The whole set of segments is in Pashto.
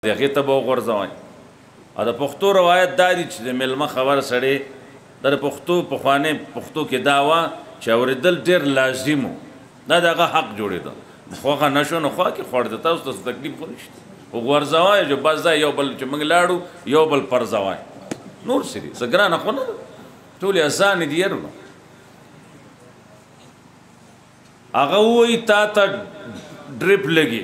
هغې ته به وغورځوئ او د پښتو روایت دا دي چې د میلمه خبره سړی د پښتو پخوانۍ پښتو کې دا وه چې اورېدل ډېر لازم و دا د هغه حق جوړېده خوښه نه شو نو خوا کې خوړ د تاسو ته تکلیف خو نشته وغورځوئ چې بس دا یو بل چې موږ لاړو یو بل پرځوئ نور څه دي څه ګرانه خو نه ده ټولې اسانې دي یارونه هغه ووایي تا ته ډریپ لګي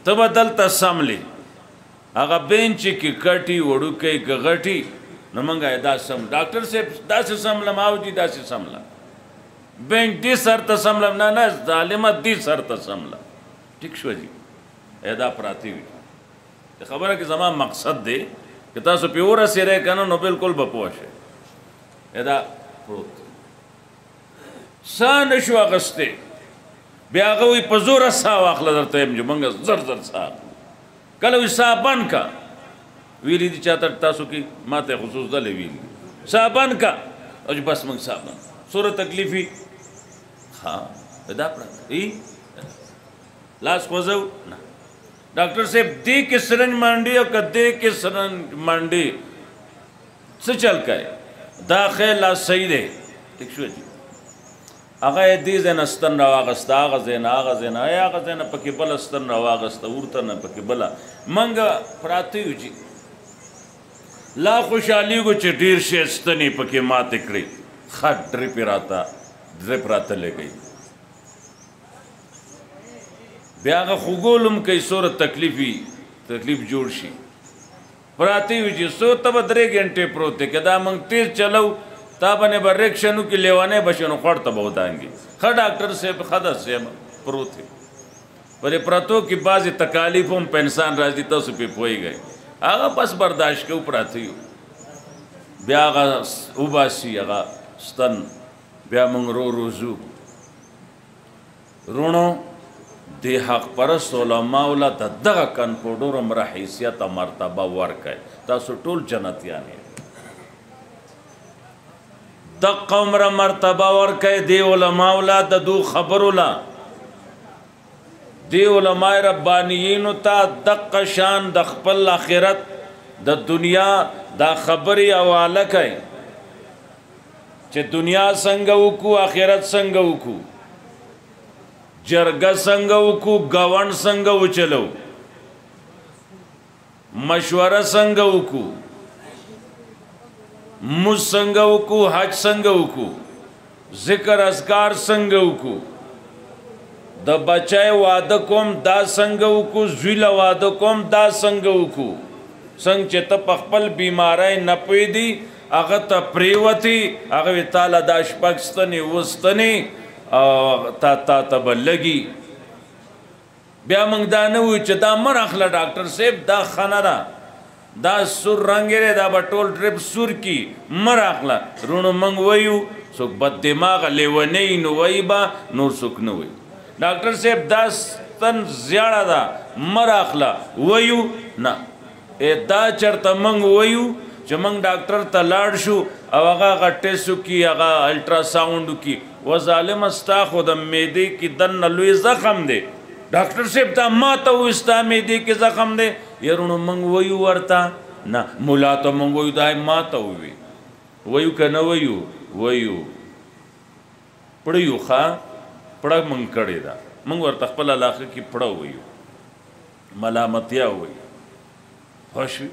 ته به دلته سملې هغه بینچ کې کټي وړوکی که غټي نو موږ یې دا سم ډاکټر صاحب داسې سملم او جي داسې سملم بینچ دې سر ته سملم نه نه ظالمه دې سر ته سملم ټیک شو جي دا پراتی وي خبره کې زما مقصد دی که تاسو پې ورسېری که نه نو بلکل به پوه شئ دا پروت ساه نه شو اخیستی بیا هغه وایي په زوره ساه واخله درته یم چې موږ زر زر ساه کله وایي ساه بند کا ویلي دي چاته تاسو کې ما ته خصوص دلې ویلي ساه بند کا او چې بس موږ ساه بند څومره تکلیف وي ها دا پراته لاس خوځو نه ډاکټر صاحب دې کې سرنج مانډي او که دې کې سرنج مانډي څه چل کوي دا خیر لا صحیح دی ټیک شو جي هغه یې دې ځای نه ستن راواغسته هغه ځای نه هغه ځای نه هغه ځای نه پکې بله ستن راواغسته ورته نه پکې بله موږ پراته یو چې لا خوشحالېږو چې ډېر شی ستنې پکې ماتې کړې ښه ډریپ راته لګوي بیا هغه خوږول هم کوي څومره تکلیف جوړ شي پراته یو چې څو ته به 3 ګنټې پروت دی که دا موږ تیز چلو تا باندې به ریکشنو کې لیوانی به شي نو خوړ ته به ودانګي ښه ډاکټر صاحب ښه ده صاحب پروت دی پرې پرتو کې بعضې تکالیف هم په انسان راځي تاسو پې پوهېږئ هغه بس برداشت کوو پراته یو بیا هغه وباسي هغه ستن بیا موږ رو ځو روڼو دې حق پرست علماو له د دغه کنفوډور عمره حیثیت او مرتبه ورکړئ تاسو ټول جنتیان یې دغه عمره مرتبه ورکړئ دې علماو له د دو خبرو له دې علماء ربانیینو ته دغه شان د خپل آخرت د دنیا دا خبرې حواله کوي چې دنیا څنګه وکړو آخرت څنګه وکړو جرګه څنګه وکړو ګاونډ څنګه وچلو مشوره څنګه وکړو مونځ څنګه وکړو حج څنګه وکړو ذکر اذکار څنګه وکړو د بچای واده کوم دا څنګه وکړو زوی له واده کوم دا څنګه وکړو څنګه چې ته په خپل بیماری نه پوهېدي هغه ته پرېوتې هغه وې تاله دا شپږ ستنې وستنې تا ته به لګي بیا موږ دا نه وایو چې دا مه راخله ډاکټر صاحب دا ښه نه ده دا سور رنګ دی دا به ټول ډریپ سور کی مه راخله روڼو موږ وایو څوک بد دماغه لیونی نو وایي به نور څوک نه وایي ډاکټر صاحب دا ستن زیاړه ده مه راخله وایو نه دا چېرته موږ وایو چې موږ ډاکټر ته لاړ شو او هغه ټیسټ وکړي هغه الټراساونډ وکړي و ظالمه ستا خو د معدې کې دننه لوی زخم دی ډاکټر صاحب دا ما ته وایي ستا معدې کې زخم دی یارونو موږ وایو ورته نه ملا ته موږ وایو دا ما ته ووي وایو که نه وایو وایو پړه یو ښه پړه موږ کړې ده موږ ورته خپل علاقه کې پړه وایو ملامتیا وایو خوښ وي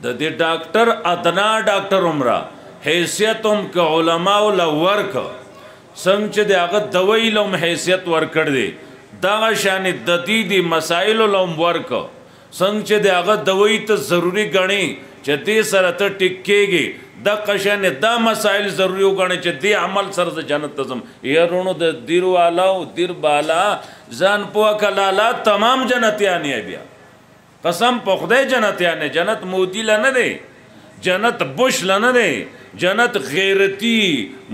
د دې ډاکټر ادنا ډاکټر عمره حیثیت هم که علماو له ورک څنګه چې د هغه دوی له هم حیثیت ورکړ دی دغه شانې د دې مسایلو له هم ورک څنګه چې د هغه دوی ته ضروري ګڼي چې دې سره ته ټیک کېږي دغه شانې دا مسایل ضروري وګڼي چې دې عمل سره د جنت ته ځم یارونو د دیر والا او دیر بالا ځان پوه که لالا تمام جنتیان یې بیا قسم په خدای جنتیان جنت مودي له نه دی جنت بش له نه دی جنت غیرتی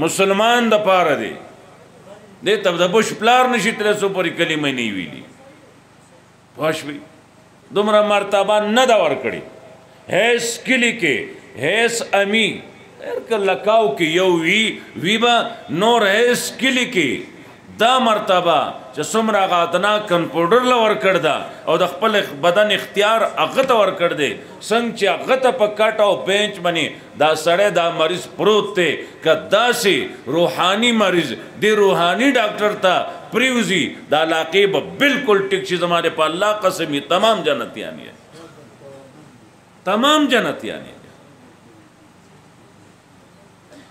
مسلمان د پاره دی دې ته د بش پلار نشي ترې څو پورې کلمه نه ویلي پوه شوې دومره مرتبه نه ده ورکړې هیڅ کلي کې هیڅ امی لکاو کې یو وی به نور هیڅ کلي کې دا مرتبه چې څومره هغه ادنا کنپاوډر له ورکړ ده او د خپل بدن اختیار هغه ته ورکړ دی څنګه چې هغه ته په کټ او بینچ باندې دا سړی دا مریض پروت دی که داسې روحاني مریض دی روحاني ډاکټر ته پریوزي دا علاقې به بالکل ټیک شي زما د په الله قسم یې تمام جنتیان یې تمام جنتیان یې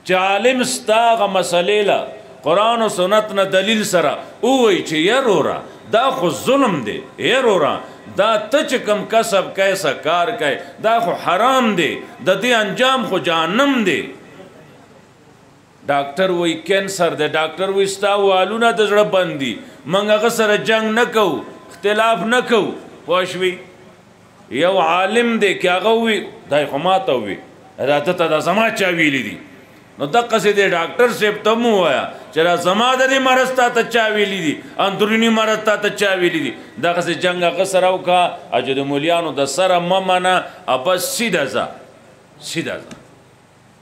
چې عالم ستا هغه مسلې له قرآن و سنت نه دلیل سره ووایي چې یرورا دا خو ظلم دی یرورا دا ته چې کوم کسب کوې څه کار کوې دا خو حرام دی د دې انجام خو جهنم دی ډاکټر وایي کینسر دی ډاکټر وایي ستا والونه د زړه بند دي موږ هغه سره جنګ نه کوو اختلاف نه کوو پوه شوې یو عالم دی که هغه ووایي دا خو ما ته ووایي دا ته دا زما چا ویلي دي نو دقسې دی ډاکټر صاحب ته مو ووایه چې را زما د دې مرض تا ته چا ویلي دي اندروني مرض تا ته چا ویلي دي دغسې جنګ هغه سره وکړه او چې د مولیانو د سره مه منه او بس سیده ځه سیده ځه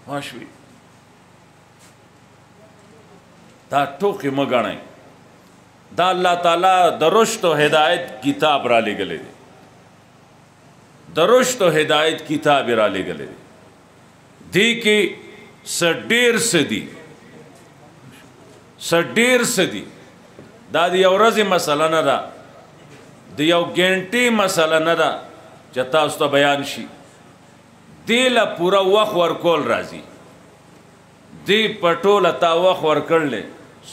پوه شوې دا ټوکې مه ګڼئ دا الله تعالی د رشد و هدایت کتاب را لېږلی دی د رشد و هدایت کتاب یې را لېږلی دی دې کې څه ډېر څه دي څه ډېر څه دي دا د یو ورځې مسله نه ده د یو ګنټې مسله نه ده چې تاسو ته بیان شي دې له پوره وخت ورکول راځي دې په ټوله تا وخت ورکړلی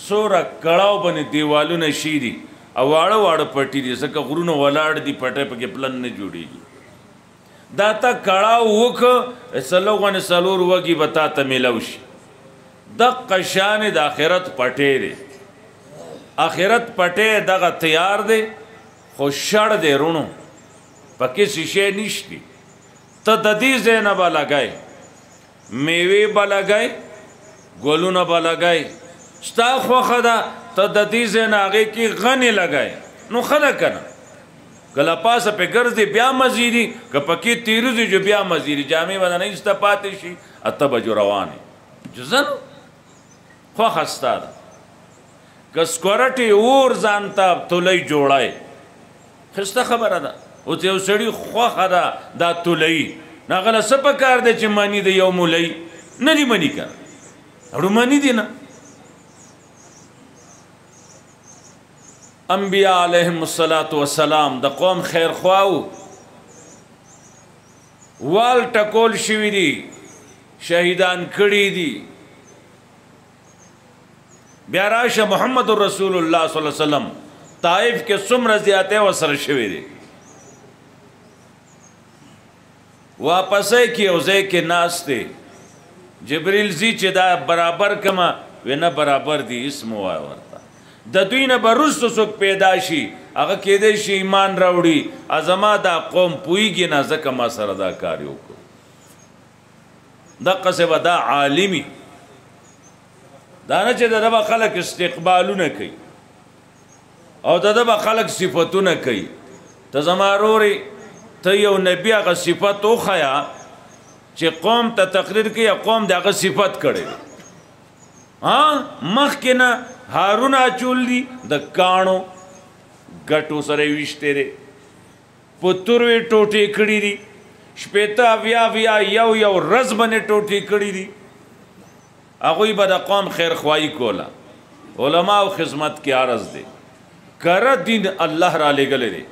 څومره کړاو باندې دیوالونه شي دي او واړه واړه پټي دي ځکه غرونه ولاړ دي پټی پکې پلن نه جوړېږي دا تا کړاو وکړه څلور غونې څلور وږي به تا ته میلاو شي دقه شانې د آخرت پټی دی آخرت پټی دغه تیار دی خو شړ دی رونو پکې شیشې نشتی ته د دې ځای نه به لګئ میوې به لګئ ګلونه به لګئ ستا خوښه ده ته د دې ځای نه هغې کې غنې لګئ نو ښه ده که نه کله پاسه پې ګرځې بیا مزیدي که پکې تېروځي جو بیا مزیدي جامې به نه ایسته پاتې شي اته بجو روانې جو ځه نو خوښه ستا ده که سکورټې اور ځان ته تولۍ جوړی ښایسته خبره ده اوس یو سړي خوښه ده دا تولۍ نو هغه له څه پکار دی چې مني د یو مولۍ نه دي مني که اړو مني دي نه انبیاء علیهم السلام د قوم خیرخواو وال ټکول شوي دي شهیدان کړي دي بیا راشه محمد رسول الله صلی الله علیه وسلم طائف کې څومره زیاتې ورسره شوي دي واپسې کې یو ځای کې ناست دی جبریل زی چې دا برابر کما وی نه برابر دي اسم ووایه ورته د دوی نه به وروسته څوک پیدا شي هغه کیدای شي ایمان راوړي زما دا قوم پوهېږي نه ځکه ما سره دا کار یې وکړو دقسې به دا عالمي دا نه چې د ده به خلک استقبالونه کوي او د ده به خلک صفتونه کوي ته زما رورې ته یو نبي هغه صفت وښیه چې قوم ته تقریر کوي قوم د هغه صفت کړی مخکې نه هارون اچول دي د کاڼو ګټو سره یې ویشتې دی په تورو یې ټوټې کړي دي شپېته اویا یو ورځ باندې ټوټې کړي دي هغوی به د قوم خیرخواهي کوله علماو خدمت کې عرض دی کره دین الله را لېږلی دی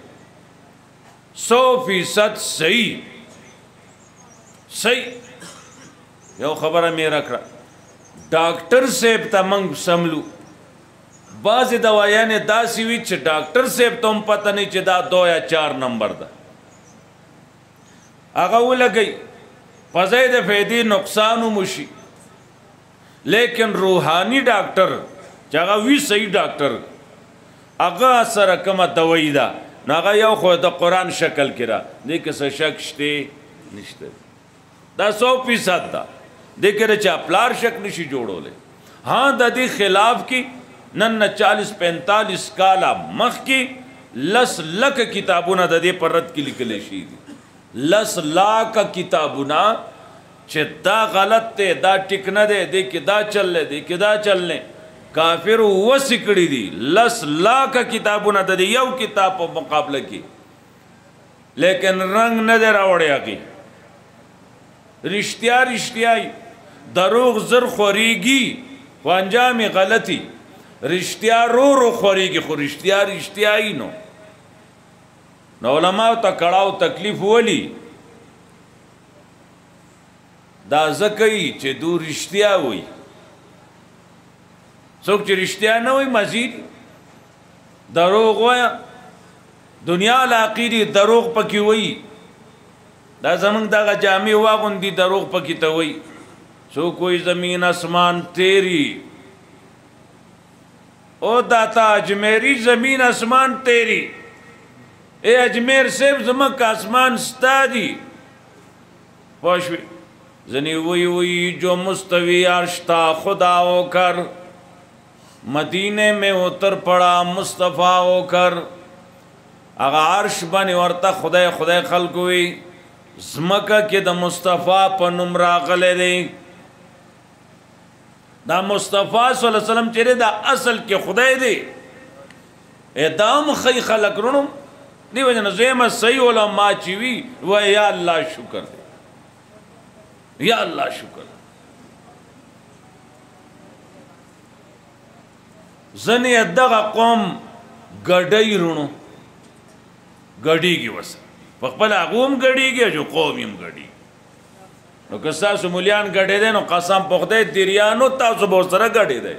100% صحیح یو خبره مې راکړه ډاکټر صاحب ته موږ سملو بعضې دوایانې داسې وي چې ډاکټر صاحب ته هم پته نه چې دا 2 یا 4 نمبر ده هغه ولګئ په ځای د فایدې نقصان هم وشي لیکن روحاني ډاکټر چې هغه وي صحیح ډاکټر هغه سره کومه دوایي ده نو هغه یو خو د قرآن شکل کې را دې کې څه شک شته نشته دا 100% ده دې کې د چا پلار شک نشي جوړولی د دې خلاف کې نن 40-45 کاله مخکې 10 لکه کتابونه د دې پر رد کې لیکلی شي دي 10 لکه کتابونه چې دا غلط دی دا ټیک نه دی دې کې دا چل دی دې کې دا چل دی کافر وسکړي دي 10 लाख کتابونه د یو کتاب په مقابله کې لیکن رنگ نه دی راوړی هغې رښتیا دروغ زر خورېږي خو انجام یې غلطي رښتیا رو خورېږي خو رښتیا یي نو علماو ته کړاو تکلیف ولي دا ځکه یي چې دو رښتیا وایي څوک چې رښتیا نه وایي مزید دروغ وایه دنیا لاقیری دروغ پکې وایي دا زمونږ دغه جامې واغوندي دروغ پکې ته وایي څوک وایي زمین اسمان تیری او داتا اجمیری زمین اسمان تیری اے اجمیر صاحب زمک آسمان ستا دی پوه شوې ځنې وی جو مستوی عرش تا خدا ہو کر مدینے میں اتر پڑا مصطفیٰ ہو کر اغا عرش بانی ورطا خدای خلق ہوئی زمکہ کی دا مصطفیٰ پا نم راغلے دی دا مصطفیٰ صلی اللہ علیہ وسلم چرے دا اصل کے خدای دی ادام خی خلق رونم دی وجہ نزویم صحیح علماء چیوی و یا اللہ شکر دی یا اللہ شکر زنی ادغا قوم گڑی رونو گڑی گی وسا فقبل اغوم گڑی گی جو قومیم گڑی نو کساسو مولیان گڑی دے نو قسم پخدے دیریانو تاسو بہت سرا گڑی دے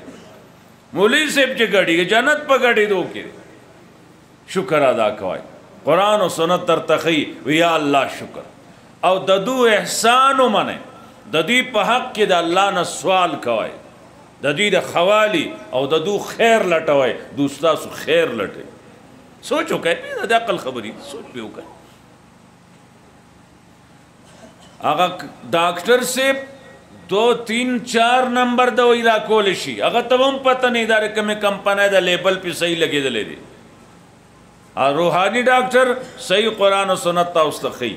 مولی سیب چی گڑی گی جنت پا گڑی دو کی شکر ادا کوئی قرآن و سنت ترتخی ویا اللہ شکر او ددو احسانو منے ددی پا حق کی دا اللہ نا سوال کوئی ددی دا خوالی او ددو خیر لٹوئی دوستاسو خیر لٹے سوچو کہے پیدا دا عقل خبری سوچ پیو کہے آگا ڈاکٹر سے 2 3 4 نمبر دا وی دا کولشی آگا تب ہم پتہ نہیں دا رکمی کمپنی دا لیبل پی صحیح لگے دلے دی روحانی ڈاکٹر صحیح قرآن و سنت تا استخی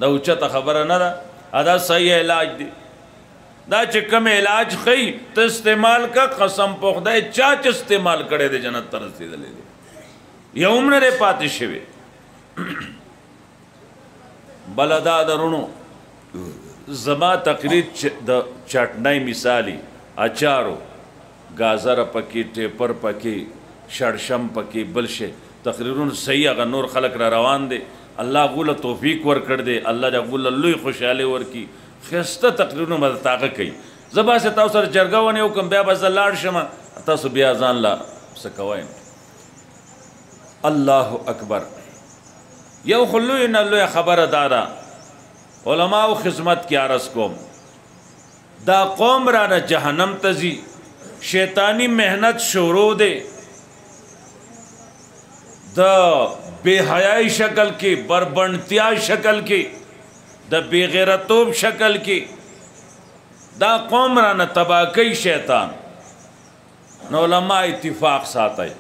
دا اچھتا خبر نہ دا ادا صحیح علاج دی دا چکم علاج خی تا استعمال کا قسم پوخ دا چاچ استعمال کرے دے جنت ترسی دلے دی یا عمر رے پاتی شوی بلدا درونو زما تقریر دا چٹنائی مثالی اچارو گازر پکی ٹیپر پکی شڑشم پکی بلشے تقریرون صحیح اگر نور خلق را روان دے اللہ غول توفیق ور کر دے اللہ جا غول اللوی خوشحالے ور کی خیستا تقریرون مدد تاقہ کئی زبا سے تاو سر جرگاوانی حکم بیا بس اللہ شما تاسو بیا زان لا سکوائن اللہ اکبر یو خلوی نلوی خبر دارا علماء و خدمت کی عرض قوم دا قوم رانا جہنم تزی شیطانی محنت شروع دے دا بے حیائی شکل کی بربنتیا شکل کی دا بے غیرتوب شکل کی دا قوم رانا تباکی شیطان نو علماء اتفاق ساتھ ہے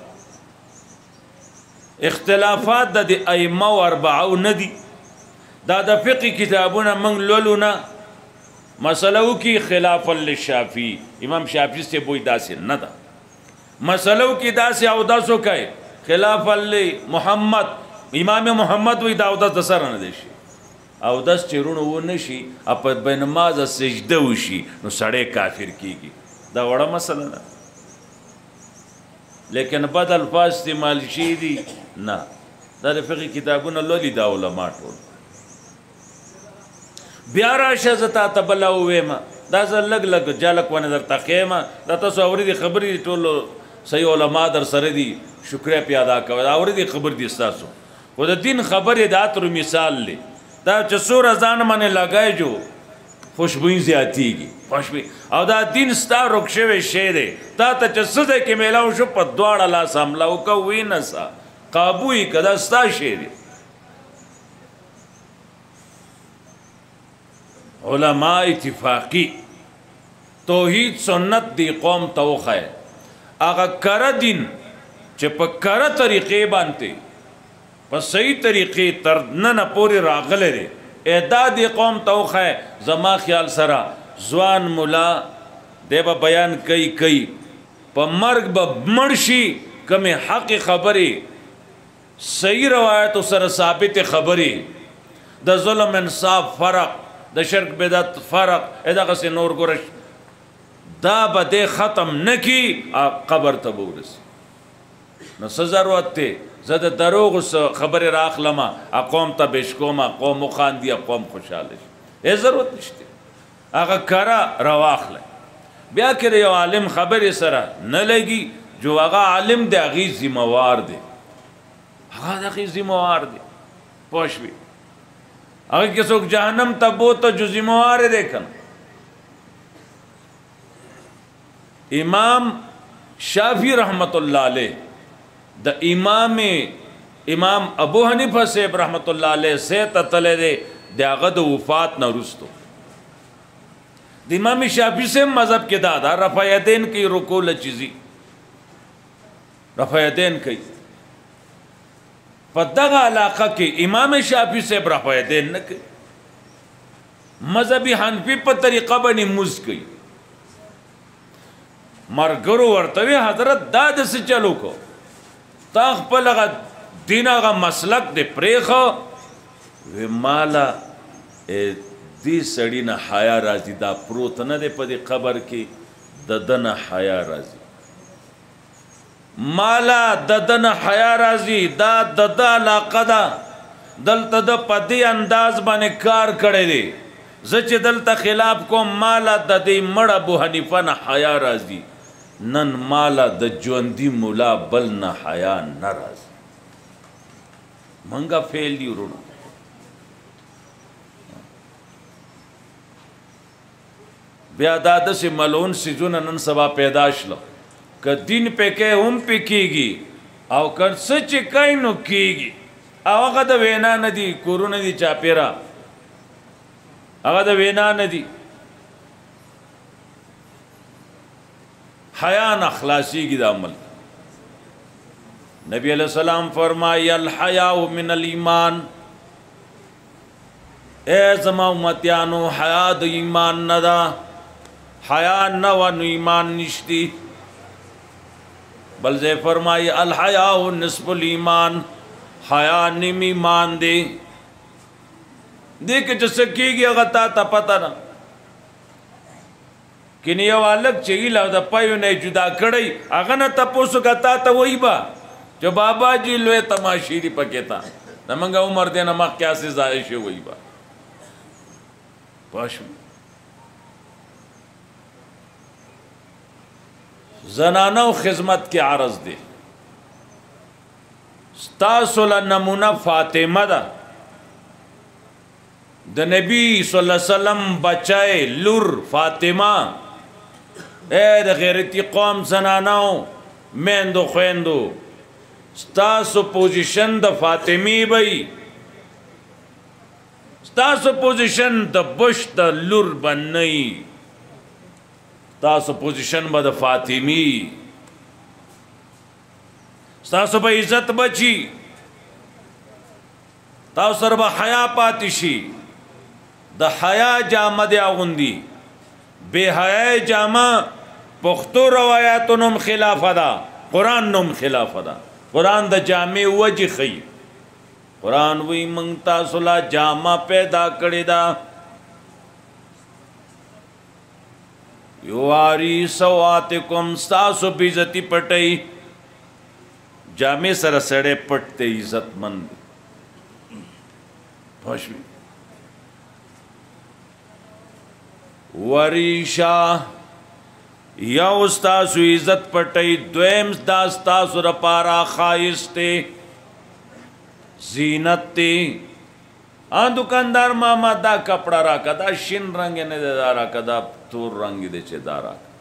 اختلافات دا دی ائمہ و اربعو ندی دا دا فقی کتابونا منگ لولونا مسئلہو کی خلاف للشافی امام شافی سے بوئی دا سے ندا مسئلہو کی دا سے او دا سو کہے خلاف محمد امام محمد وی دا او دا سر ندشی او دا چرونو وہ نشی اپا بینماز سجدہ وشی نو سڑے کافر کی گی دا وڑا مسئلہ نا لیکن بد الفاظ استعمال شی دی نا دا فقی کتابونا لولی دا علماء ٹول بیارا شازتا تبلا ہوئے ما دا زر لگ لگ جالک وانے در تخیما دا تاسو اوری دی خبری دی ٹولو صحیح علماء در سر دی شکریہ پیادا کوئی دا اوری دی خبر دی استاسو و دا دین خبر دات رو مثال لی دا چسور ازان مانے لگائے جو خوشبوئی زیادی گی خوشبوئی او دا دین ستا رکشوے شے دے تا تا چسد ہے کہ میلاو شو پا دوار اللہ ساملاو کا وی نسا قابوئی کدا ستا شے دے علماء اتفاقی توحید سنت دی قوم توخہ ہے آگا کر دین چه پا کر طریقے بانتے پا صحیح طریقے تردنن پوری راغلے دے اعداد دی قوم توخہ ہے زما خیال سرا زوان ملا دے با بیان کئی په مرګ به مړ شي کمې حق خبرې صحیح روایتو سره ثابت خبرې د ظلم انصاف فرق د شرک بدعت فرق دغسې نور ګورش دا به دی ختم نه کی قبر ته به ورسي نو څه ضرورت دی زه د دروغو خبرې راخلمه قوم ته پیش کومه قوم وخاندي قوم خوشحاله شي ضرورت نشته هغه کره راواخلی بیا که د یو عالم خبرې سره نه لګي جو هغه عالم د هغې ذمهوار دی هغه د هغې ذمهوار دی پوه شوې هغه کې څوک جهنم ته بوته جو ذمهوار دی که امام شافعی رحمت الله علیه د امام ابو حنیفه صاحب رحمت الله علیه سے تتلی دی د هغه د وفات نه وروستو د امام شافعی صاحب مذهب کې دا رفع یدین کوي رکوع لچیزي رفع یدین کوي په دغه علاقه کې امام شافعی صاحب رفع یدین نه کوي مذهبي حنفي په طریقه باندې مز کوي مرګرو ورته وی حضرت دا داسې چلو کو تا خپل هغه دین هغه مسلک دی پرېښه وی ماله دې سړي نه حیا راځي دا پروت نه دی په دې قبر کې د ده نه حیا راځي مالا د ده نه حیا راځي دا د ده علاقه ده دلته د په دې انداز باندې کار کړی دی زه چې دلته خلاف کوم مالا د دې مړ ابو حنیفه نه حیا راځي نن مالا د ژوندي مولا بل نه حیا نه راځي منګه فیل دی ورونو بیا دا داسې ملعون څیزونه نن سبا پیدا شله که دین پکې هم پکېږي او که څه چې کوي نو کېږي او هغه د وینا نه دي کورونه دي چاپېره هغه د وینا نه دي حیا نه خلاصېږي د عمل نبی علیہ السلام فرمائی الحیاء من الایمان اے زما امتیانو حیا د ایمان نه ده حیا نه و نو ایمان نشتی بل ځای فرمائی الحیاء نصف الایمان حیا نیم ایمان دی دې کې چې څه کېږي هغه تا ته پته نه کنی یو هلک چې هیله د پیو نه جدا کړی هغه نه تپوس وکړه تا ته وایي به چې بابا جي لوی تماشې دي پکې تا زمونږ عمر دی نه مخکې هسې ضایع شوی وایي به پوه شو زنانو خدمت کې عرض دی ستاسو له نمونه فاطمه ده د نبی صلی الله علیه وسلم بچای لور فاطمه اے د غیرتی قوم زنانو میندو خویندو ستاسو پوزیشن د فاطمی بی ستاسو پوزیشن د بش د لور بنئی ستاسو پوزیشن به د فاطمی ستاسو به عزت بچی تاسو سره به حیا پاتې شي د حیا جامه دی اغوندي بے حیا جامه پښتو روایاتو نوم خلافه ده قرآن نوم خلافه ده قرآن د جامې وجه ښیي قرآن وی موږ تاسو له جامه پیدا کړې ده یواری سواتکم ستاسو بې عزتي پټئ جامې سره سړی پټ دی عزتمند پښوی وریشا یو ستاسو عزت پټی دویم دا ستاسو لپاره ښایست دی زینت دی دکاندار ماما دا کپڑا راکا دا شین رنگ نه دی دا راکا دا تور رنگ دی چې دا راکا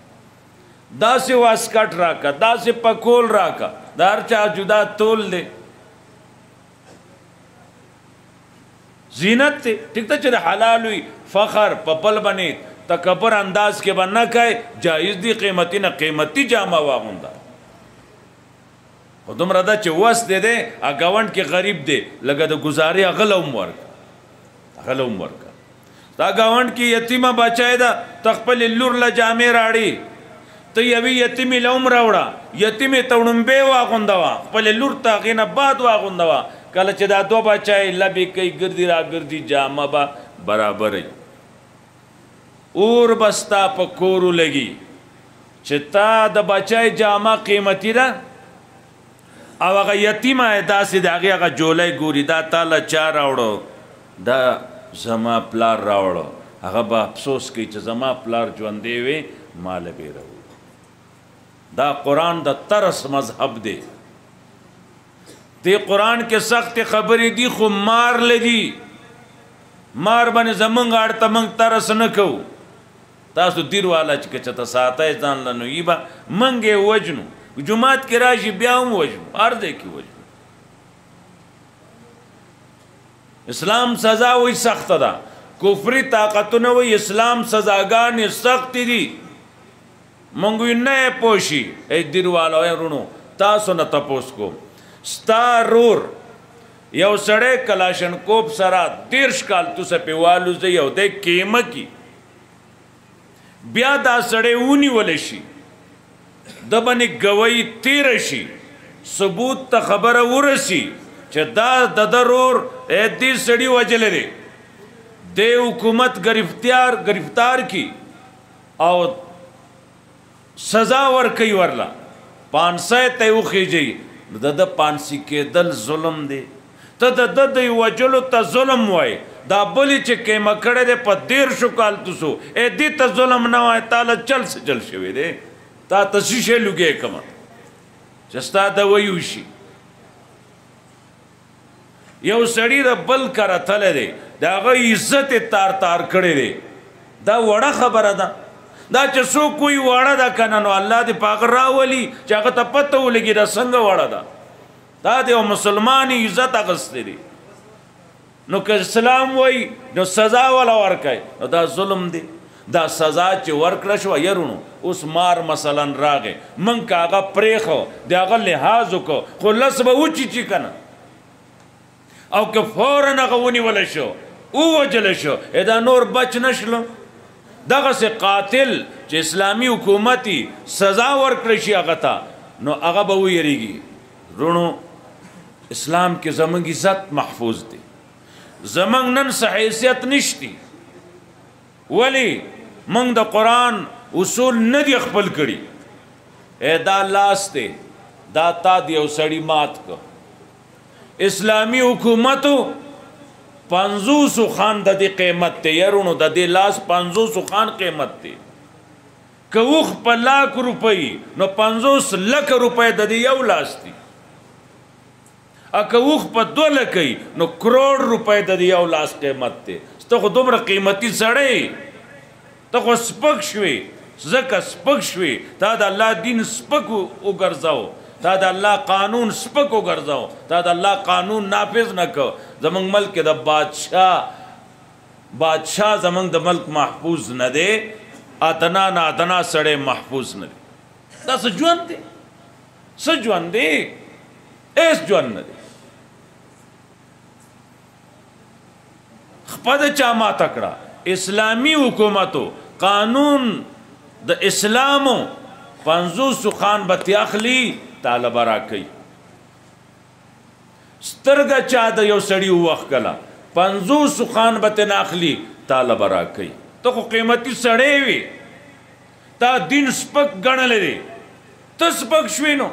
داسې واسکټ راکا داسې پکول راکا دا هر چا جدا تول دی زینت دی ټیک ته چې حلال وي فخر په بل باندې تکبر انداز کې به نه کوي جایز دی قیمتي نه قیمتي جامه واغونده خو دومره ده چې وس دی دی ګاونډ کې غریب دی لکه د ګزارې هغه له هم ورکړه دا ګاونډ کې یتیمه بچی ده ته خپلې لور له جامې راړي ته یوې یتیمې له هم راوړه یتیمې ته وړومبې واغوندوه خپلې لور ته هغې نه بعد واغوندوه کله چې دا دوه بچای لبې کوي ګرځي را ګرځي جامه به برابروي اور به ستا په کور ولګي چې تا د بچای جامه قیمتي ده او هغه یتیمه یې داسې د هغې هغه جولی ګوري دا تا له چا راوړو دا زما پلار راوړو هغه به افسوس کوي چې زما پلار ژوندی وی ما له به راوړو دا قرآن د ترس مذهب دی دې قرآن کې سخت خبرې دي خو مار لدي مار باندې زمونږ اړ ته موږ ترس نه کوو تاسو دیر والا چې که چېرته ساتئ ځان له نو یي به موږ یې وژنو جومات کې راشي بیا هم وژنو هر ځای کې وژنو اسلام سزا وایي سخته ده کفري طاقتونه وایي اسلام سزاګانې سختې دي موږ وایو نه یې پوه شي ای دیر والا رونو تاسو نه تپوس کوم ستا رور یو سړی کلاشنکوف سره 30 کال توسه پې والوځي او دی کیمه کی بیا دا سړی ونیولی شي د باندې ګوی تیره شي ثبوت ته خبره ورسي چې دا د ده رور دې سړي وژلی دی دې حکومت گرفتار کی او سزا ورکوي ورله پانسۍ ته یې وخیژئ د ده پانسي کېدل ظلم دی ته د ده د وژلو ته ظلم وایي دا بلې چې قیمه کړی دی په 13 کال توسو دې ته ظلم نه وایي تا له چل څه چل شوی دی تا ته څه شی لوګی کړمه چې ستا دوی وشي یو سړي د بل کره تللی دی د هغه عزت یې تار تار کړی دی دا وړه خبره ده دا چې څوک وایي وړه ده که نه نو الله دې په هغه راولي چې هغه ته پته ولګي دا څنګه وړه ده دا د یو مسلمان عزت اخیستی دی نو که اسلام وایي نو سزا وله ورکوي نو دا ظلم دی دا سزا چې ورکړه شوه یرونو اوس مار مثلا راغی موږ که هغه پرېښو د هغه لحاظ وکړو خو لس به وچیچي که نه او که فورا هغه ونیولی شو ووژلی شو دا نور بچ نه شلو دغسې قاتل چې اسلامي حکومتي سزا ورکړی شي هغه ته نو هغه به ویریږي رونو اسلام کې زموږ عزت محفوظ دی زموږ نن څه حیثیت نشتی ولی موږ د قرآن اصول نه دي خپل کړي دا لاس دی دا تا د یو سړي مات که اسلامي حکومتو 500 خان د دې قیمت دی یرونو د دې لاس 500 خان قیمت دی که اوښ په 1,00,000 روپۍ نو 50 لک روپۍ د دې یو لاس دی که اوښ په 2 لکۍ نو کروڑ روپۍ د دې یو لاس قیمت دی ته خو دومره قیمتي سړی ته خو سپک شوې ځکه سپک شوې تا د الله دین سپک وګرځاو تا د الله قانون سپک وګرځاو تا د الله قانون نافذ نه کو زمونږ ملک کې د بادشاه زمونږ د ملک محفوظ نه دی ادنا نه ادنا سړی محفوظ نه دی دا څه ژوند دی څه ژوند دی هېڅ ژوند نه دی خپه د چا ماته کړه اسلامي حکومتو قانون د اسلامو 500 خان به تې اخلي تاله به راکوي سترګه چا د یو سړي ووښکله 500 خان به تې نه اخلي تاله به راکوي ته خو قیمتي سړی وي تا دین سپک ګڼلی دی ته سپک شوې نو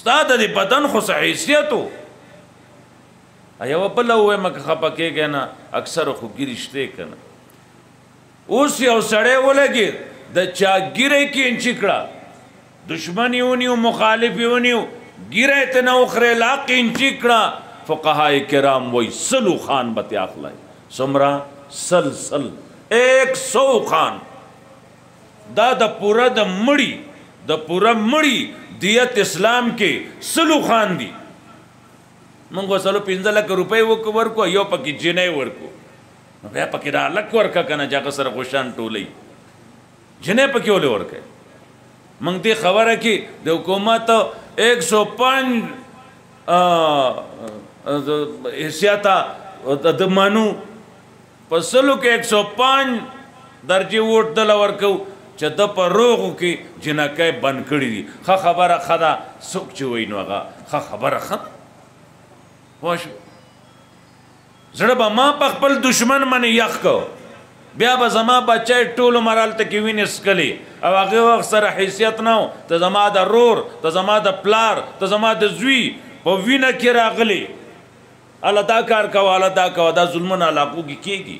ستا د دې بدن خو څه حیثیت و یوه بله ووایم که خفه کېږی نه اکثره خو ګیرې شتې که نه اوس یو سړی ولګېد د چا ګیره یې کینچي کړه دشمن یې ونیو مخالف یې ونیو ګیره یې ته نه وخرېله قینچي کړه فقهای کرام وایي 100 خان به تې اخلی څومره 100 100 خان دا د پوره د مړي دیت اسلام کې 100 خان دي موږ وسلو 15 لک روپۍ ورکو یو پکې جنۍ ورکو نو بیا پکې را لک ورکه که نه چې هغه سره غوشان ټولوي جنۍ پکې ولې ورکوي موږ دې خبره کې د حکومت 105 حیثیته د منو په سلو کې 105 درجه ووټ دله ورکو چې د په روغو کې جنکۍ بند کړي دي. ښه خبره ښه ده، څوک چې وایي نو هغه ښه خبره ښه ده. پوه شو؟ زړه به ما په خپل دشمن باندې یخ کو، بیا به زما بچی ټول عمر هلته کې وینې څکلې او هغې وخت سره حیثیت نه و. ته زما د رور، ته زما د پلار، ته زما د زوی په وینه کې راغلی. الله دا کار کوه، الله دا کوه، دا ظلمونه علاقو کې کېږي.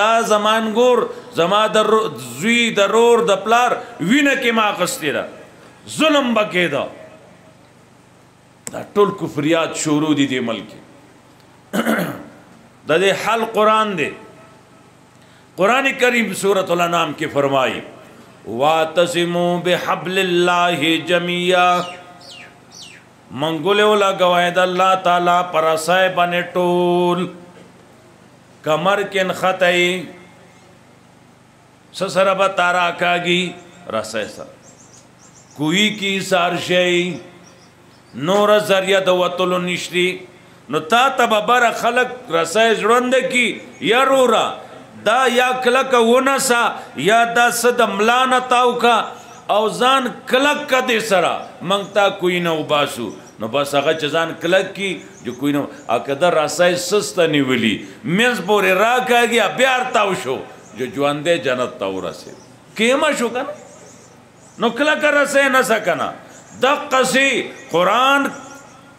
دا زمان ګور زما د زوی د رور د پلار وینه کې ما اخیستې ده، ظلم به کېده. دا ټول کفریات شروع دي دې ملک کې. د دې حل قرآن دی. قرآن کریم سورۃ الانعام کې فرمائی واعتصموا بحبل الله جميعا، منګولې ولګوئ د الله تعالی پر رسۍ باندې ټول. کمر کې نښتئ څه سره به تارا کاږي؟ رسۍ سره. کوی کې ایسار شئ، نور ذریعه د وتلو نشتی. نو تا ته به بره خلک رسۍ ژړنده کی یا رورا دا یا کلک ونسا یا دا څه د ملا نه تاو کا او ځان کلک کا دې سره موږ تا کوی نه وباسو. نو بس هغه چې ځان کلک کی جو کوی نه او که د رسۍ سسته نیولي منځ پورې راکاږي بیا تاو شو جو ژوندی جنت ته ورسېد. کیمه شو که نه؟ نو کلکه رسۍ نسه که نه؟ دقسې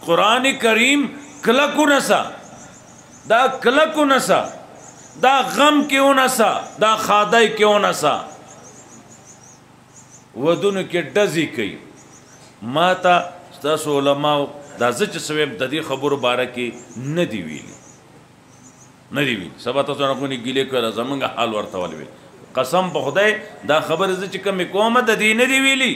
قرآن کریم کلکو نسا، دا کلکو نسا، دا غم کیوں نسا، دا خادای کیوں نسا. ودونو کې ډزې کوي. ما ته ستاسو علماو دا زه چې سویم د دې خبرو باره کې نه دي ویلي، نه دي ویلي. سبا تاسو نه کوڼې ګیلې کړه زمونږ حال ورته ولوي. قسم په خدای دا خبرې زه چې کومې کومه د دې نه دي ویلي.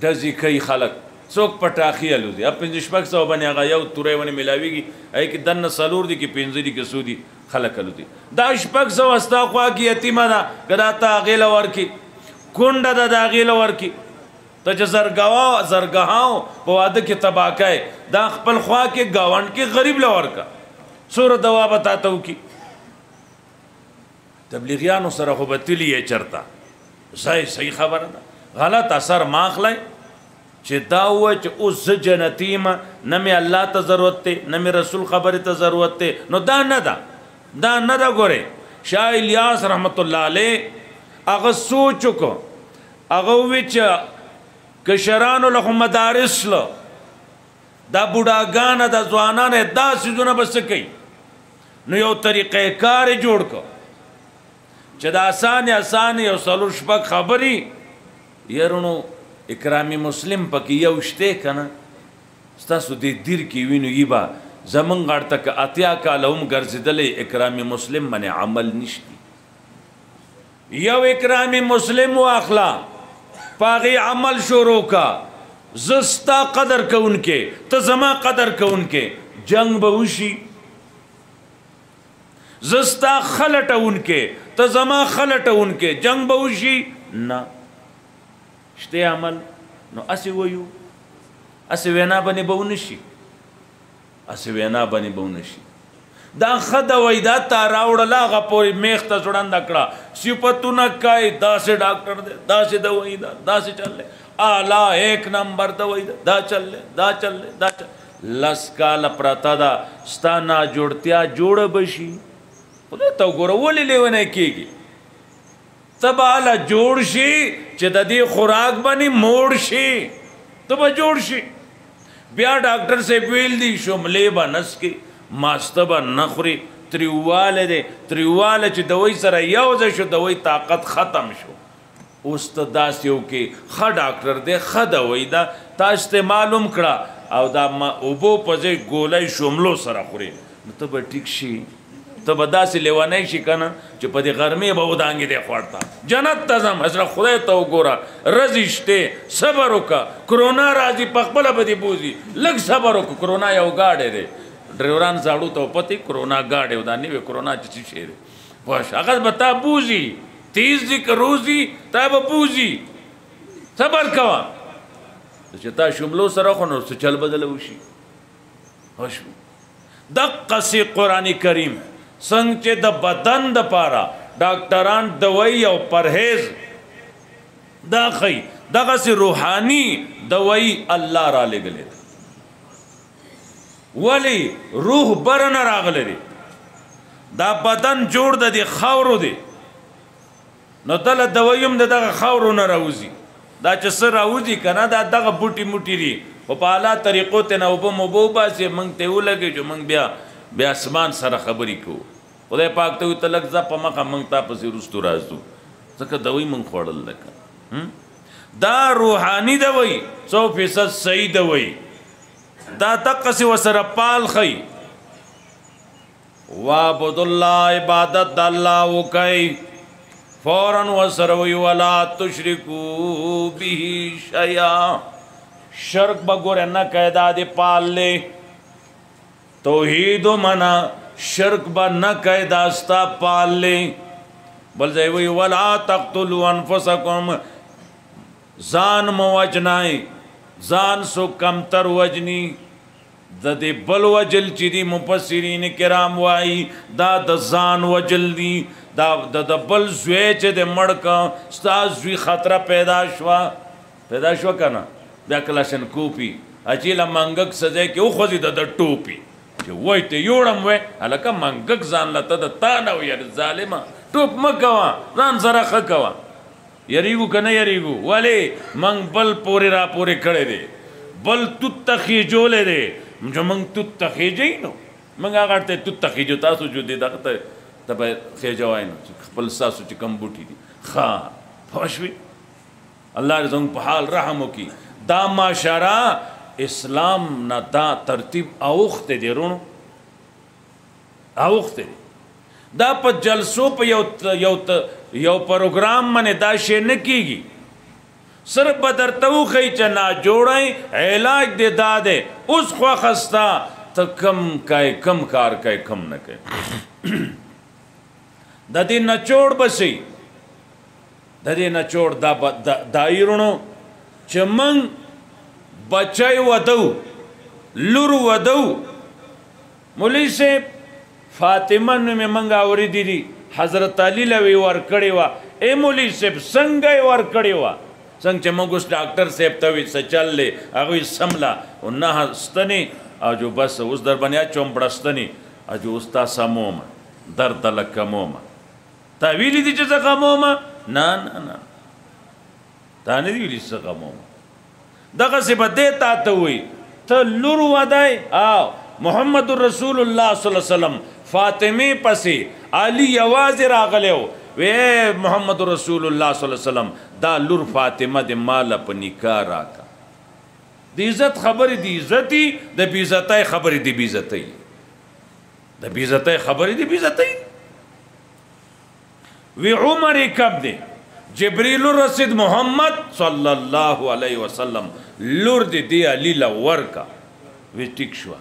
ډزې کوي خلک، څوک پټاخي الوزي. اب 500 باندې هغه یو توری ونه ملاویږي، هغې کې دننه څلور دي کې 5 دي کې څو دي خلک الوزي. دا 600 ستا خوا کې یتیمه ده، که دا ته هغې له ورکړي، کونډه ده د هغې له ورکړي. ته چې زرګهاو په واده کې تباه کوې، دا خپل خوا کې ګاونډ کې غریب له ورکړه، څومره دوا به تا ته وکړي. تبلیغیانو سره خو به تلي یې چرته. صحیح خبره ده، غلط اثر ما اخلی چې دا ووایه چې اوس زه جنتي یم، نه مې الله ته ضرورت دی نه مې رسول خبرې ته ضرورت دی. نو دا نه ده، دا نه ده. ګورې شاه الیاس رحمت الله علیه هغه سوچ وکړو، هغه ووی چې کشرانو له خو مدارس له دا بوډاګانه د ځوانانه دا څیزونه به څه کوي. نو یو طریقې کار یې جوړ کړو چې د اسانې یو څلور شپږ خبرې یرونو اکرام مسلم پکې یو شته که نه؟ ستاسو دې دیر کې وینو یي به زمونږ غاړه که 80 کاله هم ګرځېدلی اکرام مسلم باندې عمل نشتی. یو اکرام مسلم واخلا، په هغې عمل شروع کا. زه ستا قدر کوونکې، ته زما قدر کوونکې، جنگ به وشي. زه ستا ښه لټونکې، ته زما ښه لټونکې، جنگ به وشي؟ نه. شته عمل. نو اسې وایو، اسې وینا باندې به ونه شي، اسې وینا باندې به ونه شي. دا ښه دوی دا تا راوړله، هغه پورې میخ ته ځوړنده کړه، صفتونه کوي داسې ډاکټر دی، داسې دوی ده، داسې چل دی، اعلی 1 نمبر دوی ده، دا چل دی، دا چل دی، دا چل. 10 کاله پرته ده، ستا ناجوړتیا جوړه به شي. خدای ته وګوره ولې لیونی کېږي. ته به هله جوړ شي چې د دې خوراک باندې موړ شي، ته به جوړ شي. بیا ډاکټر صاحب ویل دي شملې به نسکې، ماسته به نه خوري، تریواله دی، تریواله چې دوی سره یو ځای شو دوی طاقت ختم شو. اوس ته داسې یو کې ښه ډاکټر دی، ښه دوی ده، تا استعمال هم کړه او دا اوبو په ځای ګولی شملو سره خوري، نو ته به ټیک شي. ته به داسې لیونی شي که نه چې په دې غرمې به ودانګې دی خوړ ته جنت ته ځم. حضرت خدای ته وګوره، رزې شته، صبر وکړه. کرونا راځي پخپله به دې بوځي، لږ صبر وکړه. کرونا یو ګاډی دی، ډریوران زاړو ته پتې کرونا ګاډی و، دا نوی کرونا چې څه شی دی پوه شه، هغه به تا بوځي، تیز دي که روزي تا به بوځي. صبر کوه چې تا شملو سره خو نو څه چل بدله وشي. دقسې قرآن کریم څنګه چې د بدن د پاره ډاکټران دوی او پرهیز دا خی دغسې روحاني دوی الله را لګلې ولی روح بر نه راغلی دی دا بدن جوړ د دې خاورو دی نو دله دوی هم د دغه خاورو نه راوځي دا چې څه راوځي که نه دا دغه بوټي موټي دي خو په اعلی طریقو ته نه اوبه موبه وباسي موږ ته ولګي چې موږ بیا اسمان سره خبرې کوو خدای پاک ته وي ته لږ ځه په مخه موږ تا پسې وروستو راځو ځکه دوی موږ خوړل لکه دا روحاني دوی 100% صحیح دوی دا دقسې ورسره پال ښي وعبد الله عبادت د الله وکئ فوراً ورسره وي ولا تشرکو به شیئا شرک به ګوره نه کوئ دا دې پال دی توحید منا شرک به نه کوئ دا ستا پال دی بل ځای وي ولا تقتلوا انفسکم ځان مو وجنئ ځان سو کمتر وجني د دې بل وجل چې دي مفسرین کرام وایي دا د ځان وجل دي دا د بل زوی چې د مړ که ستا زوی خطره پیدا شوه که نه بیا کلاشنکوپي اچې له منګک څه ځای کې وخوځي د ټوپي چې وای ته یوړم وی هلکه منګک ځان له ته د تا نه ویل ظالمه ټوپ مه کوه ځان سره ښه کوه یریږو که نه یریږو ولې موږ بل پورې را پورې کړی دی بل توت ته خیجولی دی چې موږ توت ته خیجئ نو موږ هغه ته توت ته خیجو تاسو جو دی دغه ته به خیجوئ نو خپل ستاسو چې کوم بوټي دي ښه پوه شوې الله دې زموږ په حال رحم وکړي دا معاشره اسلام نه دا ترتیب اوښتی دی رونو اوښتی دی دا په جلسو په یو پروګرام باندې دا شی نه کیږي صرف به درته وښیي چې ناجوړی علاج دې دا دی اوس خوښه ستا ته کم کوې کم کار کوې کم نه کوې د دې نچوړ به شي د دې نچوړ دا ایرونو چې موږ بچی ودو لور ودو مولوي صاحب فاطمه نومې موږ اورېدي دي حضرت علي له وی ورکړې وه ای مولوي صاحب څنګه یې ورکړې وه څنګه چې موږ اوس ډاکټر صاحب ته وي څه چل دی هغوی سمله او نه ستنې او جو بس اوس در باندې اچوم بړستنې او جو اوس تا سمومه درد لږ کمومه تا ویلي دي چې زه غمومه نه نه نه تا نه دي ویلي چې زه غمومه دغسې به دی تا ته وایي ته لور ودی او محمد رسول الله صلی الله علیه وسلم فاطمه پسې علي یوازې راغلی و وی محمد رسول الله صلی الله علیه وسلم دا لور فاطمه د ماله په نکاح راکا د عزت خبرې د عزتي د بېعزتۍ خبرې د بېعزتۍ د بېعزتۍ خبرې د بېعزتۍ وی عمر کم دی جبریل رسید محمد صلی الله علیه وسلم لور دی دی علی له ورکا وی ټیک شوه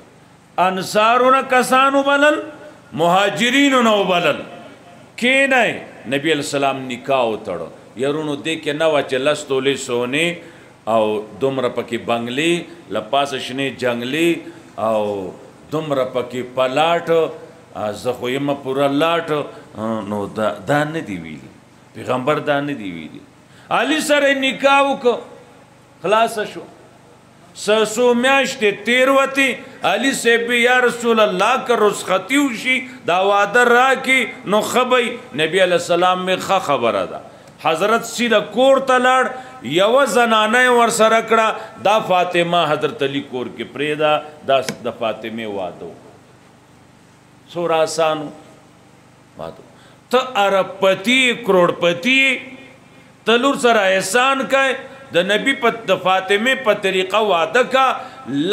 انصارونه کسانو بلل مهاجرینو نه وبلل کینئ نبی علیہ السلام نکاح وتړو یارونو دې کې نه وه چې 10 تولې سونې او دومره پکې بنګلې له پاسه شنې جنګلې او دومره پکې پلاټ زه خو یم پوره لاټ نو دا نه دي ویلي پیغمبر دا نه دي ویلي علي سره نکاح وکړو خلاصه شو سسو میاشتې تیر وتې علي صاحب یا رسول الله که رخصتي وشي دا واده راکړي نو ښه به نبي علیه السلام مې ښه خبره ده حضرت سیده کور ته لاړ یوه زنانه یې ورسره کړه دا فاطمه حضرت علي کور کې پرېږده دا د فاطمې واده څومره آسانو واده ته اربپتی کروڑپتی ته لور سره احسان کوې د نبی د فاطمه په طریقه واده کا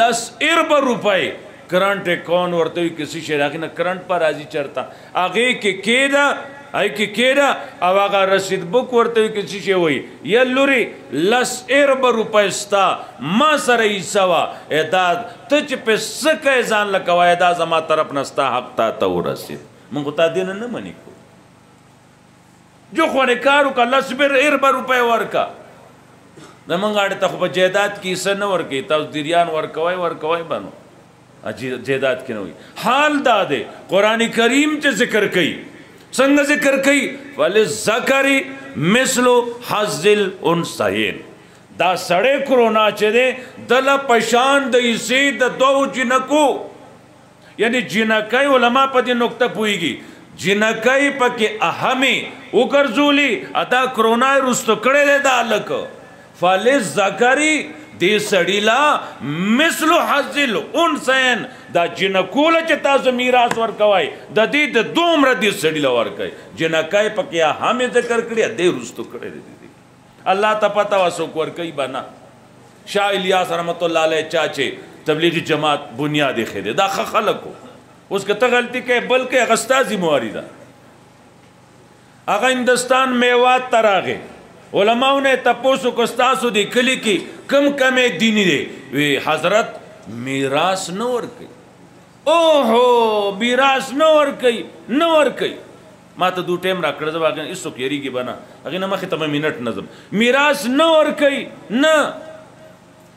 10 ارب روپۍ کرنٹ اکاؤنٹ ورته وي کسی شی راغی نه کرنٹ پر راځي چرته هغې کې کېده او هغه رسید بک ورته وي کسی شی وایي یا لورې 10 ارب روپۍ ستا ما سره حصه وه دا ته چې پې څه کوې ځان له کوه دا زما طرف نه ستا حق تا ته ورسید موږ خو تا دې نه منې کوو جو خو کار وکړه 10 ارب روپۍ ورکه زمونږ اړې ته خو په جایداد کې حصه نه ورکوي تاسو دیریان ورکوئ به نو जायदाद के नवी हाल दादे कुरान करीम च जिक्र कई संग जिक्र कई वाले ज़करी मिसलो हज़िल उनसयैन दा सड़े कोरोना चेदे दल पशान दईसे द दो जिनको यानी जिनकई उलमा पदी नुक्ता पुईगी जिनकई पके अहमी उकरजूली अदा कोरोना रुस्तो कड़े दे दालक फाले ज़करी दे सड़ीला मिसलो हज़िल उनसयैन दा जिनकोल चता मीरास वर कवाई ददी द दोमर दे सड़ीला वर कई जिनकई पके अहमी जिक्र कड़ी दे रुस्तो कड़े दे अल्लाह ता पता वसुक वर कई बना शाह इलियास रहमतुल्लाह अलैह चाचे तबलीगी जमात बुनियाद खेदे दा खलक को उसके तो गलती के बल्कि अगस्ता जिम्मेवारी दा अगर हिंदुस्तान मेवात तरागे उलमाओं ने तपोसु कस्तासु दी कली की कम कमे दीनी दे वे हजरत मीरास नवर कई ओहो मीरास नवर कई माता दू टेम राकड़ जब आगे इस सुखेरी की बना अगे ना मखे तमे मिनट नजम मीरास न और कई न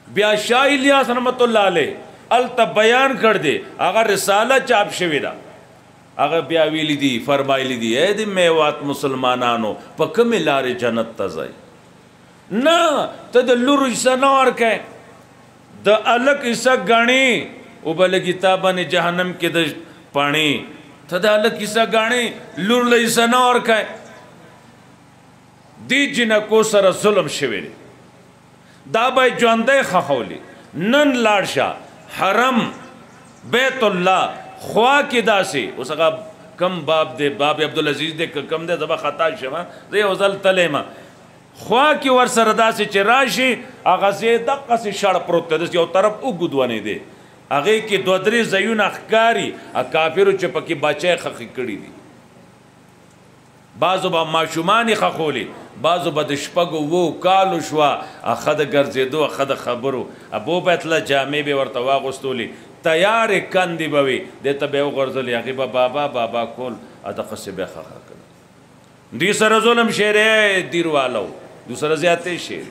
ब्या शाह इलियास रहमतुल्लाह अलैह अल तब बयान कर दे अगर रिसाला चाप शविदा अगर ब्या वीली दी फरमाइली दी ए दी मेवात मुसलमानानो पक मिलारे जन्नत तजाई ना तद लुर इसा न और कह द अलग इसा गाणी उबल किताबन जहन्नम के द पानी तदाल किसा गाने लुर लईसा न और कहे दी जिना को सर जुल्म शिविर दाबाई जोंदे खखौली नन लाडशा हरम बैतुल्ला ख्वा की दासी उसका कम बाप दे बाप अब्दुल अजीज दे कम दे दबा खता शमा दे वजल तलेमा ख्वा की वर सरदा से चिराशी आगाज़े दक्का से शड़ प्रोत दे यो तरफ उगुदवाने दे आगे की दोदरी जयून अखकारी काफिर चपकी बचे खखी कड़ी दी बाजो बा माशुमानी खखोली बाजो बदशपगो वो कालुशवा अखद गर्जे दो अखद खबरो अबो बैतला जामे बे वर्तवा गोस्तोली तैयार कंदी बवी देता बेव गर्जली आगे बाबा बाबा कोल अदक से बे खखा कर दी सर जुल्म शेर दीर वालो दूसरा ज्याते शेर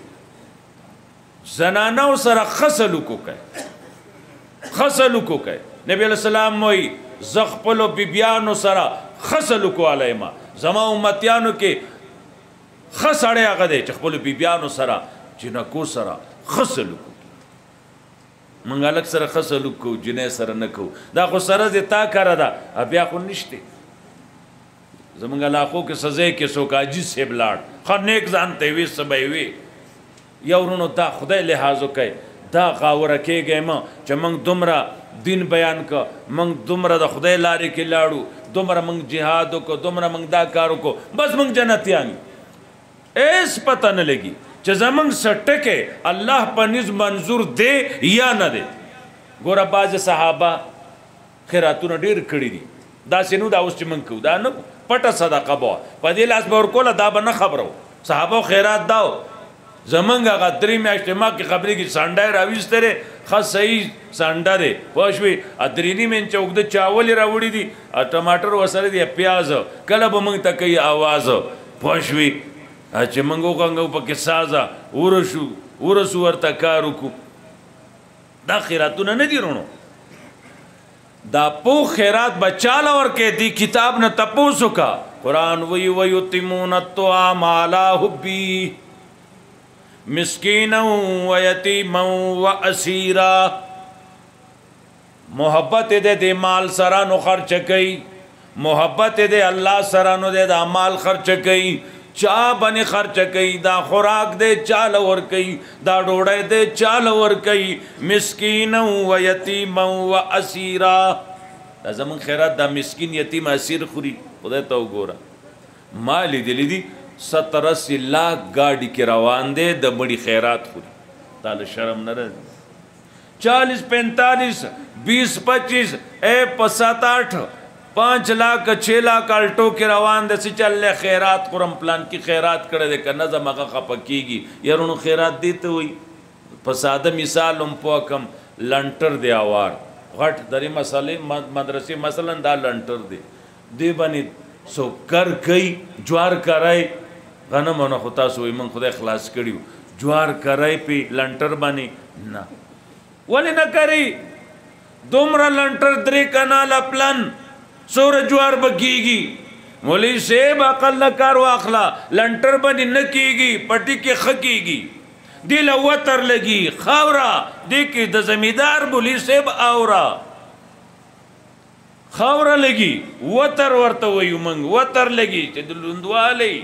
जनाना सर खसलु को कह खसलु को कहे नबी अलैहिस्सलाम मोई ज़ख्पलो बिबियानो सरा खसलु को अलैमा जमा उम्मतियानो के खसड़े आगदे चखपलो बिबियानो सरा जिनको सरा खसलु को मंगालक सरा खसलु को जिने सरा नको दा को सरा देता करदा अबिया को निश्ते जमंगलाखों के सजे के सोकाजी से ब्लाड खनेक जानते हुए सबैवे या उन्होंने दा खुदा लिहाजो कहे दा गावर के गए मां चमंग दुमरा दिन बयान का मंग दुमरा दा खुदा लारे के लाड़ू दुमरा मंग जिहादों को दुमरा मंग दा कारों को बस मंग जन्नतियानी ऐस पता न लगी चमंग सट्टे के अल्लाह पर निज मंजूर दे या न दे गोरा बाज सहाबा खैरातू न डेर कड़ी दी दा सेनु दा उस चमंग को दा न पटा सदा कबो पदिलास बोर कोला दा बना खबरो सहाबा खैरात दाओ जमंगा का दरी में इज्तिमा की खबरी की सांडा राविस तेरे खास सही सांडा दे पहुँचवी अदरीनी में चौक दे चावल रावड़ी दी टमाटर वसरे दी प्याज कलब मंग तक कई आवाज पहुँचवी अच्छे मंगो कंगो पके साजा उरसु वर्ता कारुकु दा खैरातु न दी रोनो दा पो खैरात बचाला और के दी किताब न तपोसु का कुरान वही वयुतिमून तो आमाला हुब्बी मिस्कीन व यतीम व असीरा मोहब्बत दे दे माल सरा नो खर्च कई मोहब्बत दे अल्लाह सरा नो दे दा माल खर्च कई चा बने खर्च कई दा खुराक दे चाल और कई दा डोड़े दे चाल और कई मिस्कीन व यतीम व असीरा दा जमन खैरात दा मिस्कीन यतीम असीर खुरी खुदा तो गोरा माली दिली दी 70-80 लाख गाड़ी के रवान दे द बड़ी खैरात खुरी ताल शर्म न रह 40-45 20-25 7-8 5 लाख 6 लाख अल्टो के रवान दे चल ले खैरात कुरम प्लान की खैरात करे दे करना जमा का खपकीगी यार उन्होंने खैरात देते हुई फसाद मिसाल उम्पो कम लंटर दे आवार घट दरी मसाले मदरसे मसलन दा लंटर दे बनी सो कर गई ज्वार कराई गनम होना खुदा सो इमन खुदा खलास करियो ज्वार कराई पे लंटर बनी ना वाले ना करी دومره لنټر 3 کناله پلان سور جوار بکیږي مولوی صاحب عقل نه کار واخلا لنټر باندې نه کیږي پټی کې خکیږي دی له وتر لګي خاورا دی کې د زمیدار مولوی صاحب اورا خاورا لګي وتر ورته وایو موږ وتر لګي چې د لوندوالي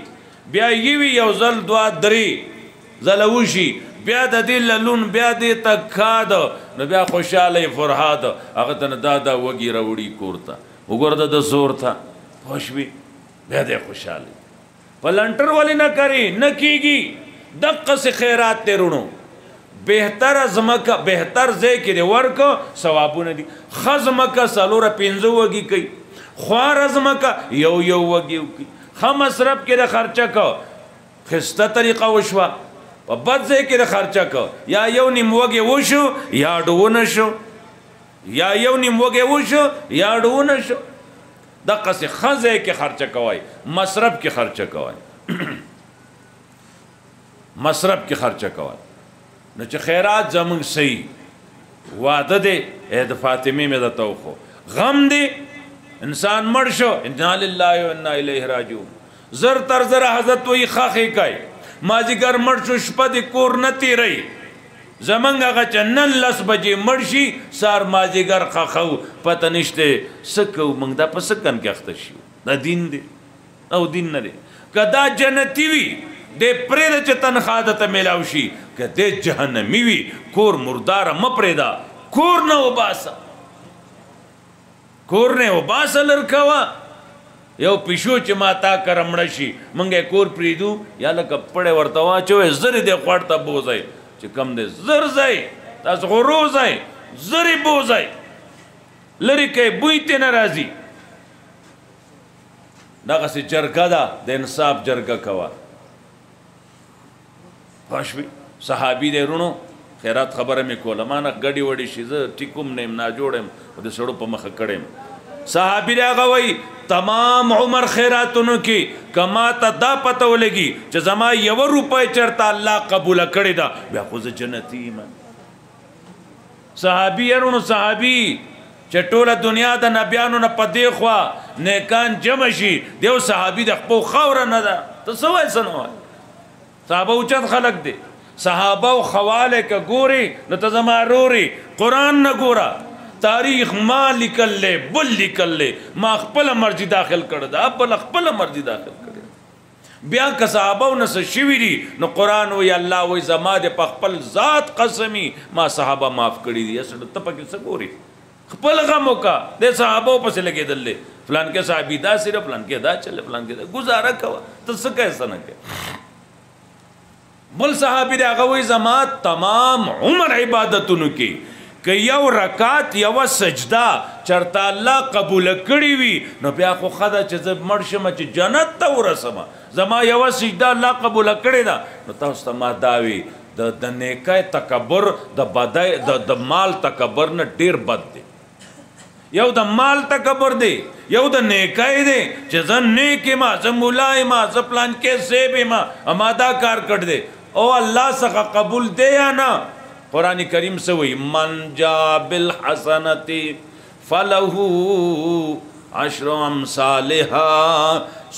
بیا یو ځل دوا درې ځله وشي بیا د دې لون بیا دې تکاد نو بیا خوشاله فرحاد هغه ته دادا وږي راوړي کوړه وګوره د زور ته خوشبي بیا دې خوشاله پلنټر ولې نه کوي نه کیږي دقه سي خیرات ته رونو بهتر ازمکه بهتر ځای کې دی ورکو ثوابونه دي خزمکه سلوره 15 وږي کوي خوار ازمکه یو وږي کوي خمسرب کې د خرچه کو خسته طریقه وشوه په بد ځای کې د خرچه کو یا یو نیم وږي وشو یا ډونه شو یا یو نیم وږي وشو یا ډونه شو دغه څه خزه کې خرچه کوي مصرف کې خرچه کوي مصرف کې خرچه کوي نو چې خیرات زمونږ صحیح وعده دی د فاطمه مې د توخو غم دی انسان مړ شو انا لله و انا الیه راجعون زر تر زر حضرت وی خاخې کوي مازیګر مړ شو شپه د کور نه تیری زمونږ هغه چې نن 10 بجې مړ شي سار مازیګر خاخو پته نشته څه کوو موږ دا په څه کن کې اخته شو دا دین دی او دین نه دی که دا جنتي وي د پرېږده چې تنخوا درته میلاو شي که د جهنمي وي کور مرداره مه پرېږده کور نه وباسه کور نه وباسه لر کوه یو پیشو چې ما تا کره مړه شي موږ یې کور پرېږدو یا لکه پړی ورته واچوئ زرې دې خوړ ته بوځئ چې کم دی زر ځئ تاسو غرو ځئ زرې بوځئ لرې کوئ بوی ترې نه راځي دغسې جرګه ده د انصاف جرګه کوه خوشوي صحابي دی رونو خیرات خبره مې کوله ما نه ګډې وډې شي زه ټیکوم نه یم ناجوړ یم خو د سړو په مخه کړی یم صحابي دی هغه وایي تمام عمر خیراتونو کې که ما ته دا پته ولګي چې زما 1 روپۍ چېرته الله قبوله کړې ده بیا خو زه جنتي یم صحابي رونو صحابي چې ټوله دنیا د نبیانو نه په دې خوا نیکان جمع شي دیو صحابي د خپل خاوره نه ده ته څه وایې څه نه وایې صحابه اوچت خلق دی صحابه او خواله که ګوري نو ته زما روري قرآن نه ګوره تاریخ ما لیکل لی بل لیکل لی ما خپله مرضي داخل کړی ده بل خپله مرضي داخل کړی بیا که صحابه نه څه شوي دي نو قرآن وایي الله وایي زما د په خپل ذات قسمي ما صحابه معاف کړي دي اصل ته پکې څه ګوري خپل غم وکړه د صحابو پسې لګېدل دی فلان کې صحابي دا صرف فلان کې دا چلے فلان کې دا گزاره کوه ته څه کوې څه نه کوې بل صحابي دی هغه وایي زما تمام عمر عبادتونو کې که یو رکعت یو سجده چرته الله قبوله کړې وي نو بیا خو ښه ده چې زه مړ شم چې جنت ته ورسمه زما یوه سجده الله قبوله کړې ده نو تاسو ته ما دا وي د نیکۍ تکبر د مال تکبر نه ډېر بد دی یو د مال تکبر دی یو د نیکۍ دی چې زه نیک یم زه مولا یم زه پلانکې صاحب یم اما دا کار کړ دی او الله څخه قبول دی یا نه قرآن کریم څه وایي من جاء بالحسنة فله عشر امثالها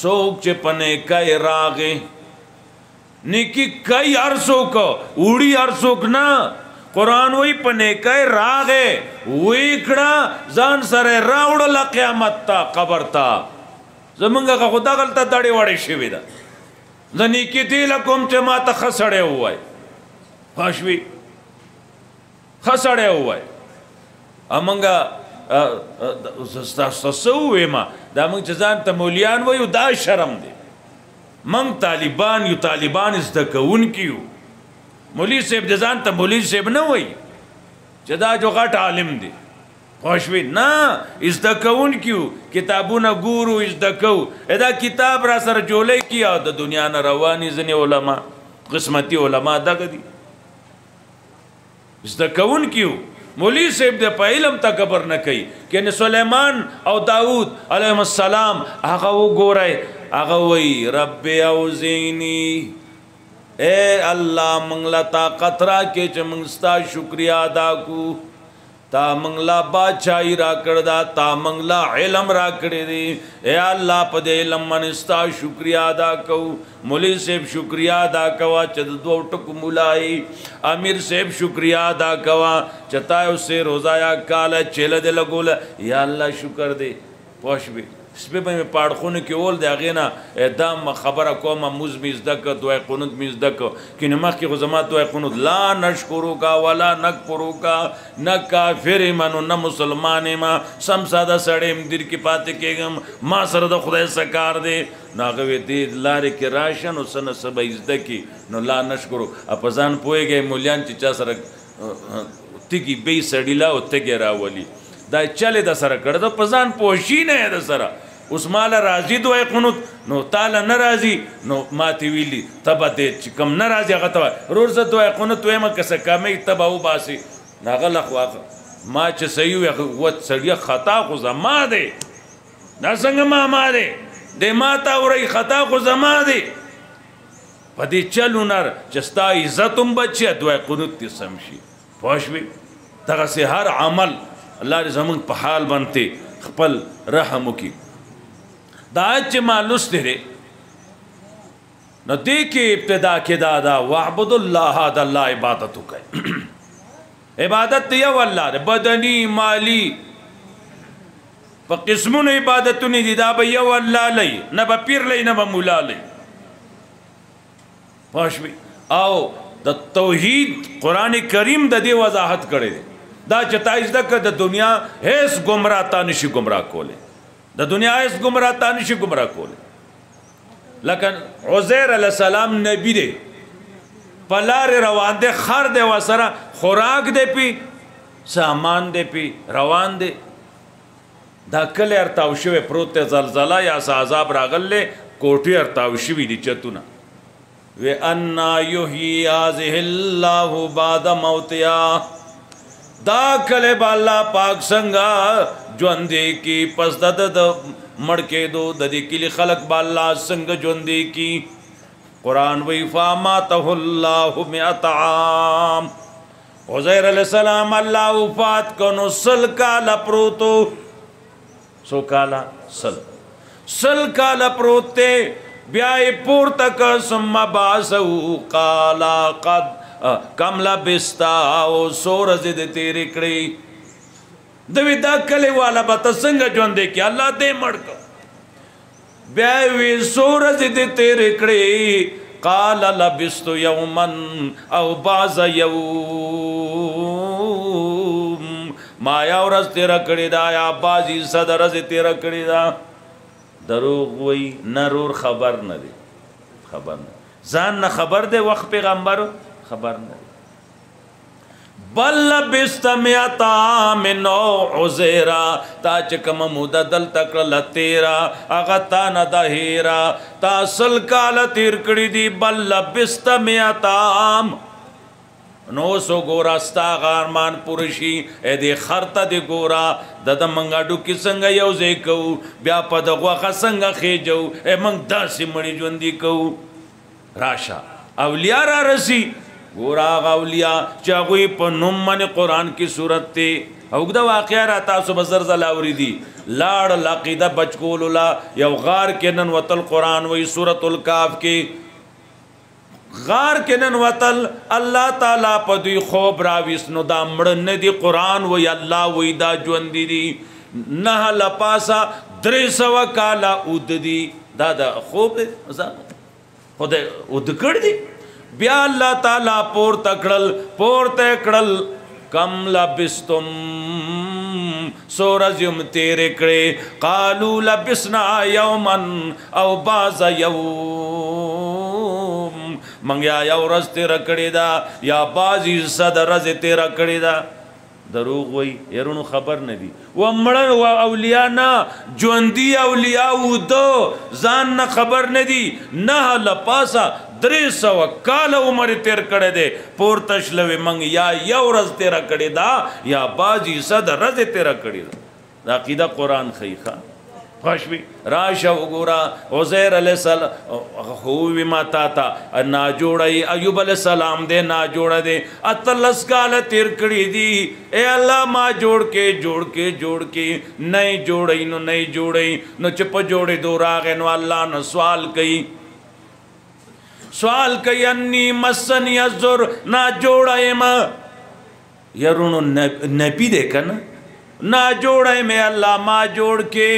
څوک چې په نیکۍ راغی نیکي کوي هر څوک وړي هر څوک نه قرآن وی په نیکۍ راغې وی کړه ځان سره راوړله قیامت ته قبر ته زمونږ هغه خو دغلته دړې وړې شوې ده زه نیکي دې له کوم چې ما ته ښه سړی ووایي ښه شوي ښه سړی ووایي موږ څه وویم دا موږ چې ځان ته مولیان وایو دا شرم دی موږ طالبان یو طالبان زده کوونکي یو مولوی صاحب د ځان ته مولوی صاحب نه وایي چې دا جو غټ عالم دی خوشوي نه زده کوونکي یو کتابونه ګورو زده کوو دا کتاب را سره جولی کي او د دنیا نه رواني ځینې علما قسمتي علما دغه دي زده کوونکي یو مولوی صاحب د په علم تکبر نه کوي کنه سلیمان او داود علیهم السلام هغه وګورئ هغه وایي رب اوزینی اے اللہ منگ لا طاقت را کے چه منگ ستا شکریہ ادا کو تا منگلا باچائی را کردا تا منگلا علم را کردی اے اللہ پا دے علم منستا شکریہ ادا کو مولی صاحب شکریہ ادا کوا چد دو ٹک مولائی امیر صاحب شکریہ ادا کوا چتا اسے روزایا کالا چیل دے لگولا یا اللہ شکر دے پوش بھی اس پہ میں پاڑخون کی اول دے آگینا اعدام خبر کوما موز میزدک دعای قنود میزدک کی نمخ کی غزمات دعای قنود لا نشکرو کا ولا نکپرو کا نا کافر منو نا مسلمان ما سم سادہ سڑیم دیر کی پاتے کے گم ما سرد خدای سکار دے ناغوی دید لارے کی راشن و سن سبا ازدکی نو لا نشکرو اپزان پوئے گئے مولیان چچا سرک تیگی بی سڑیلا و تیگی راولی دا چلے دا سر کرده پزان پوشی نه دا سر اس مالا راضی دعای قنوت نو تالا نرازی نو ماتی ویلی تبا دید چی کم نرازی اغا تبا رورز دعای قنوت ویما کسا کامی تبا او باسی ناغل اخواق ما چه سیوی وط سڑیا خطا خوزا ما دے نا سنگ ما دے دے ما تاو رئی خطا خوزا ما دے پا دی چلو نر چستا عزتم بچی دعای قنوت تی سمشی پوش بھی تغا سے ہر عمل اللہ نے زمان پا حال بنتے خپل رحمو کی دا آج چے مالوس تیرے نو دیکھے ابتدا کے دادا وعبد اللہ دا اللہ عبادتو کئے عبادت دیا واللہ دے بدنی مالی پا قسمون عبادتو نہیں دی دا با یو اللہ لئی نبا پیر لئی نبا مولا لئی پاش بھی آو دا توحید قرآن کریم دا دی وضاحت کرے دے دا چتائز دا کہ دا دنیا ایس گمراہ تانشی گمراہ کولے دا دنیا ایس گمراہ تانشی گمراہ کولے لیکن عزیر علیہ السلام نبی دے پلار روان دے خار دے واسرا خوراک دے پی سامان دے پی روان دے دا کل ارتاوشوے پروت زلزلہ یا سا عذاب راغل لے کوٹی ارتاوشوی دی چتونا وے انا یحیی آزہ اللہ بعد موتیا دا کلے با اللہ پاک سنگا جوندے کی پس دد مڑکے دو ددی کلی خلق با اللہ سنگ جوندے کی قرآن وی فاماتہ اللہ مئت عام عزیر علیہ السلام اللہ وفات کنو سل کالا پروتو سو کالا سل کالا پروتے بیائی پور تک سم باسو قالا قد کملا بستا او سورز دے تیرے کڑی دوی دا کلے والا بتا سنگا جوندے کی اللہ دے مڑکا بیوی سورز دے تیرے کڑی قالا لبستو یومن او باز یوم ما یا ورز تیرا کڑی دا یا بازی صدرز تیرا کڑی دا دروغ وی نرور خبر نہ دے خبر نہ زان نہ خبر دے وقت پیغمبر خبر نہ بل لبست میتا منو عزیرا تا چکم مودا دل تکڑل تیرا اغتا ندہیرا تا سلکال تیر کڑی دی بل لبست میتام نو سو گورا ستا غارمان پورشی اے دے خرطا دے گورا دادا منگا ڈوکی سنگا یوزے کو بیا پا دا غوخا سنگا خیجو اے منگ دا سی مڑی جوندی کو راشا اولیاء را رسی گورا آغا اولیاء چاگوی پا نمان قرآن کی صورت تے اوگدہ واقعہ راتا سو بزرزل آوری دی لاڑ لاقیدہ بچکول اللہ یو غار کے ننوطل قرآن وی صورت الکاف کے غار کے ننوطل اللہ تعالیٰ پا دوی خوب راویسنو دا مڑن دی قرآن وی اللہ وی دا جوندی دی نہ لپاسا دریسو کالا اود دی دا خوب دی خود اود کر دی بیا اللہ تعالیٰ پور تکڑل کم لبستم سورزیم تیرے کڑے قالو لبسنا یومن او باز یوم منگیا یو رز تیرا کڑی دا یا بازی صد رز تیرا کڑی دا دروغ وی یرونو خبر ندی و مڑن و اولیاء نا جوندی اولیاء و دو زان نا خبر ندی نا لپاسا دریسا و کالا عمر تیر کڑے دے پور تشلوی منگ یا یو رز تیرا کڑی دا یا بازی صد رز تیرا کڑی دا دا عقیدہ قرآن خیخا خوشبی راشه وګورا عزیر علیہ السلام خوی ماتا تا نا جوړی ایوب علیہ السلام دے نا جوړ دے اتلس کال تیر کړی دی اے الله ما جوړ کې نه جوړی نو چپ جوړې دو راغې نو الله نو سوال کوي انی مسنی الضر نا جوړای ما یرونو نبی دے کنه نا جوړای مې الله ما جوړ کې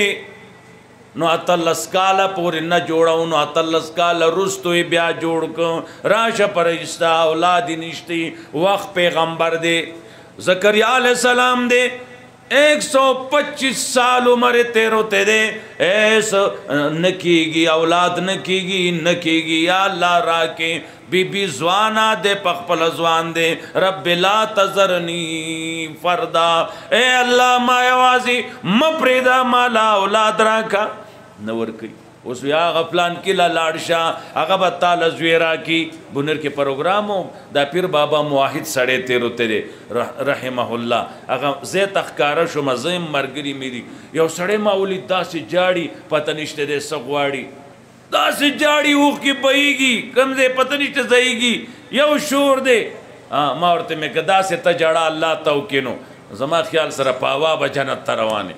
نو اتلس کالا پوری نہ جوڑاو نو اتلس کالا رستوی بیا جوڑ کو راش پرشتہ اولادی نشتی وقت پیغمبر دے زکریا علیہ السلام دے 125 سال عمر تیرو تے دے ایس نکیگی اولاد نکیگی یا اللہ راکے بی بی زوانا دے پخپل زوان دے رب لا تذرنی فردا اے اللہ ما یوازی مپریدا مالا اولاد راکا نور کئی اس وی آغا فلان کی لالارشا آغا بطال زویرا کی بنر کے پروگراموں دا پیر بابا موحد سڑے تیرو تیرے رحمہ اللہ آغا زیت اخکارشو مزیم مرگری میری یو سڑے ماولی دا سی جاڑی پتہ نشتے دے سغواڑی دا سی جاڑی اوخ کی بئیگی کمزے پتہ نشتے زئیگی یو شور دے ماورتے میں کدا سے تجاڑا اللہ توکنو زما خیال سر پاوا بجانت تروانے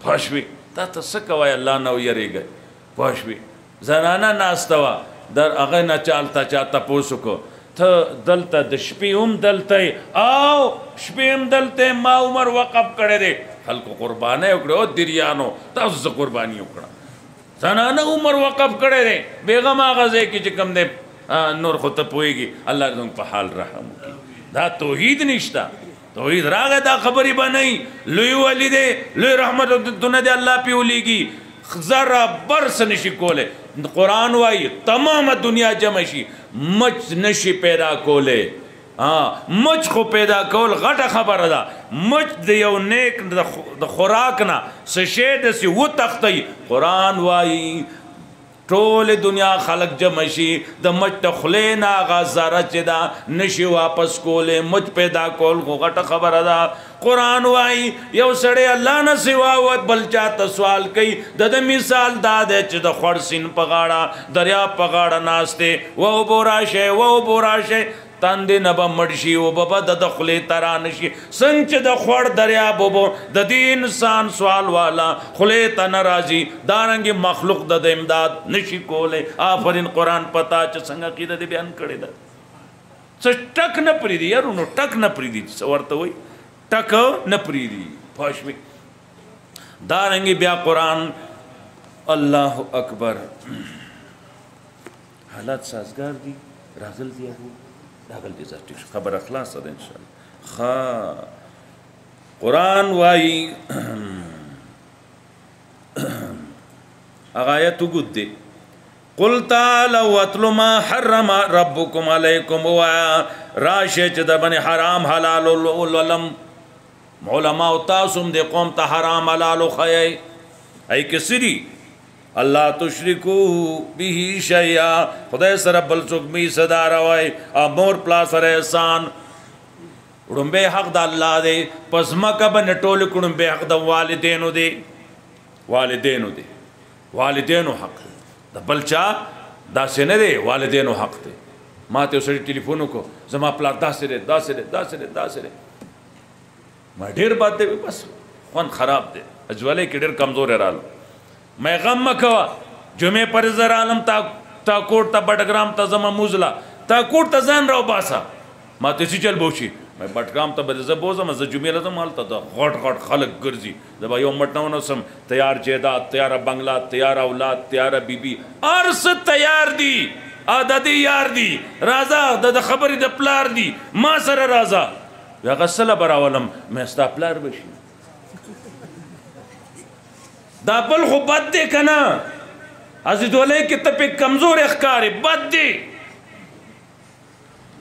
پھاشوی تا تا سکوائی اللہ نو یری گئے پوشوی زنانا ناستوا در اغی نا چالتا چاہتا پوسو کو تا دلتا د شپی دلتا آو شپی دلتا ما عمر وقف کرے دے خلقو قربانے اکڑے او دریانو تا اس قربانی اکڑا زنانا عمر وقف کرے دے بیغم آغازے کی چکم دے نور خود پوئے گی اللہ رضا پا حال رحم کی دا توحید نشتا توحید راگے دا خبری بنائی لوی والی دے لوی رحمت دنہ دے اللہ پی اولی گی ذرہ برس نشی کولے قرآن وائی تمام دنیا جمعشی مچ نشی پیدا کولے مچ خو پیدا کول غٹ خبر دا مچ دیو نیک دا خوراکنا سشید سی وہ تختی قرآن وائی ټول دنیا خلق جمشی د مچ تخلین آغا زارا چی دا نشی واپس کولے مچ پیدا کول کو غٹ خبر دا قرآن وائی یو سڑے اللہ نہ سواوت بل چاہتا سوال کئی دا مثال دا دے چی دا خوڑ سین پغاڑا دریا پغاڑا ناستے وہ بورا شے تاندے نبا مڑشی و بابا دا دخلی ترانشی سنچ دا خوڑ دریا بابو دا دی انسان سوال والا خلی تنرازی دارنگی مخلوق دا امداد نشی کولے آفرین قرآن پتا چا سنگا قیدہ دے بیان کردے دا سا ٹک نپری دی یارونو ٹک نپری دی سورتا ہوئی ٹک نپری دی پوشوی دارنگی بیا قرآن اللہ اکبر حالات سازگار دی راغل دیا ہوئی راغل دی ذاتی خبر اخلاص دا انشاءاللہ قرآن وائی اغایتو گد دے قل تعالوا اتلو ما حرم ربکم علیکم وایا راشے چدا بنی حرام حلال الولم علماء تاسم دے قوم تا حرام حلال خیائی ای کسری اللہ تشرکو بھی شیعہ خدای سر بل سکمی صدا روائی امور پلاسر احسان اڑنبے حق دا اللہ دے پس مکہ بنٹول کڑنبے حق دا والدینو دے والدینو حق دا بلچا دا سنے دے والدینو حق دے ماں تے اسے ٹیلیفونو کو زما پلا دا سرے میں ڈھیر بات دے بس خوان خراب دے اجوالے کی ڈھیر کمزور ہے رالو میں غم مکوا جمعے پر زر عالم تا کوٹ تا بٹگرام تا زمان موزلا تا کوٹ تا زن راو باسا ما تیسی چل بوشی میں بٹگرام تا بدزا بوزا مزا جمعے لازم حالتا تا غٹ خلق گرزی زبا یو مٹناونا سم تیار جیداد تیار بنگلہ تیار اولاد تیار بی بی عرص تیار دی آدادی یار دی رازا دا خبری دا پلار دی ما سر رازا یا غسل براولم میں استا پلار بشی دا بل خو بد دے کنا عزیز علیہ کی تپی کمزور اخکاری بد دے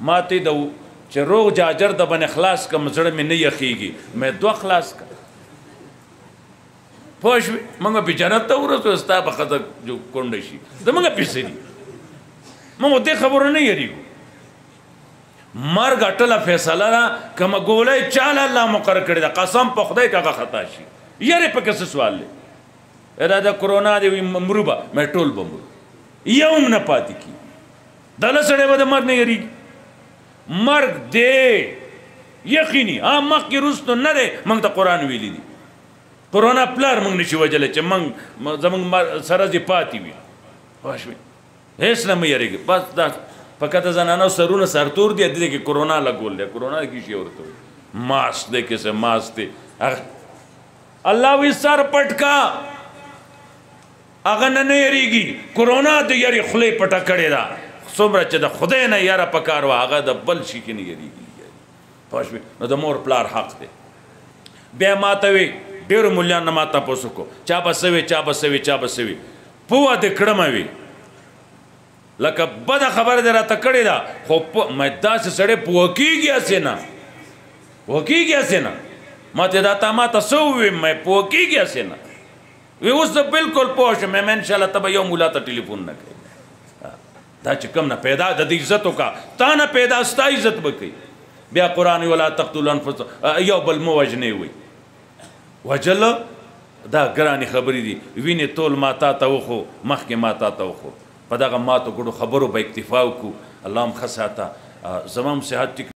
ماتی دو چه روغ جاجر دا بن اخلاص کا مزڑ میں نہیں اخیگی میں دو اخلاص کا پوشوی منگا پی جنت تا ہو رسو استا بخطا جو کنڈشی دا منگا پی سری منگا دے خبرو نہیں یریگو مرگ اٹلا فیصلہ را کما گولے چالا اللہ مقرر کردہ قسم پا خدای کا خطا شی یری پا کسی سوال لے دا د کرونا دی مرو به مې ټول به مرو یو هم نه پاتې کېږي دله سړی به د مرګ نه یېرېږي مرګ دی یقیني مخکې وروستو نه دی موږ ته قرآن ویلی دي کرونا پلار موږ نشي وجلی چې موږ زموږ سره دې پاتې وي پوه شوې هېڅ نه مه یېرېږي بس دا فقط د زنانو سرونه سرتور دي دې کې کرونا لګول دی کرونا کې شي ورته وایي ماسک دی کیسه ماسک دی الله وی سر پټ کا هغه نه یېرېږي کرونا د یارې خولې پټه کړې ده څومره چې د خدای نه یاره پکار وه هغه د بل شي کې نه یېرېږي پوه شوې نو د مور پلار حق دی بیا ماته وی ډېرو ملیان نه ما تپوس وکړو چا به څه وي چا به څه وي چا به څه وي پوه دې کړمه وي لکه بده خبره دې راته کړې ده خو مې داسې سړی پوه کېږي هسې نه پوه کېږي هسې نه ما ته دا تا ما ته څه وویم مې پوه کېږي هسې نه وی اوس زه بالکل پوه شم مې انشاءالله ته به یو ملا ته ټلیفون نه کوي دا چې کوم نه پیدا د دې عزت وکړه تا نه پیدا ستا عزت به کوي بیا قرآن ولا تقتلوا انفسکم یو بل مو وژنې وي وجل دا ګرانې خبرې دي وینې تول ما تا ته وخو مخکې ما تا ته وخو په دغه ماتو ګډو خبرو به اکتفا وکړو الله هم ښه ساته زما هم صحت ټیک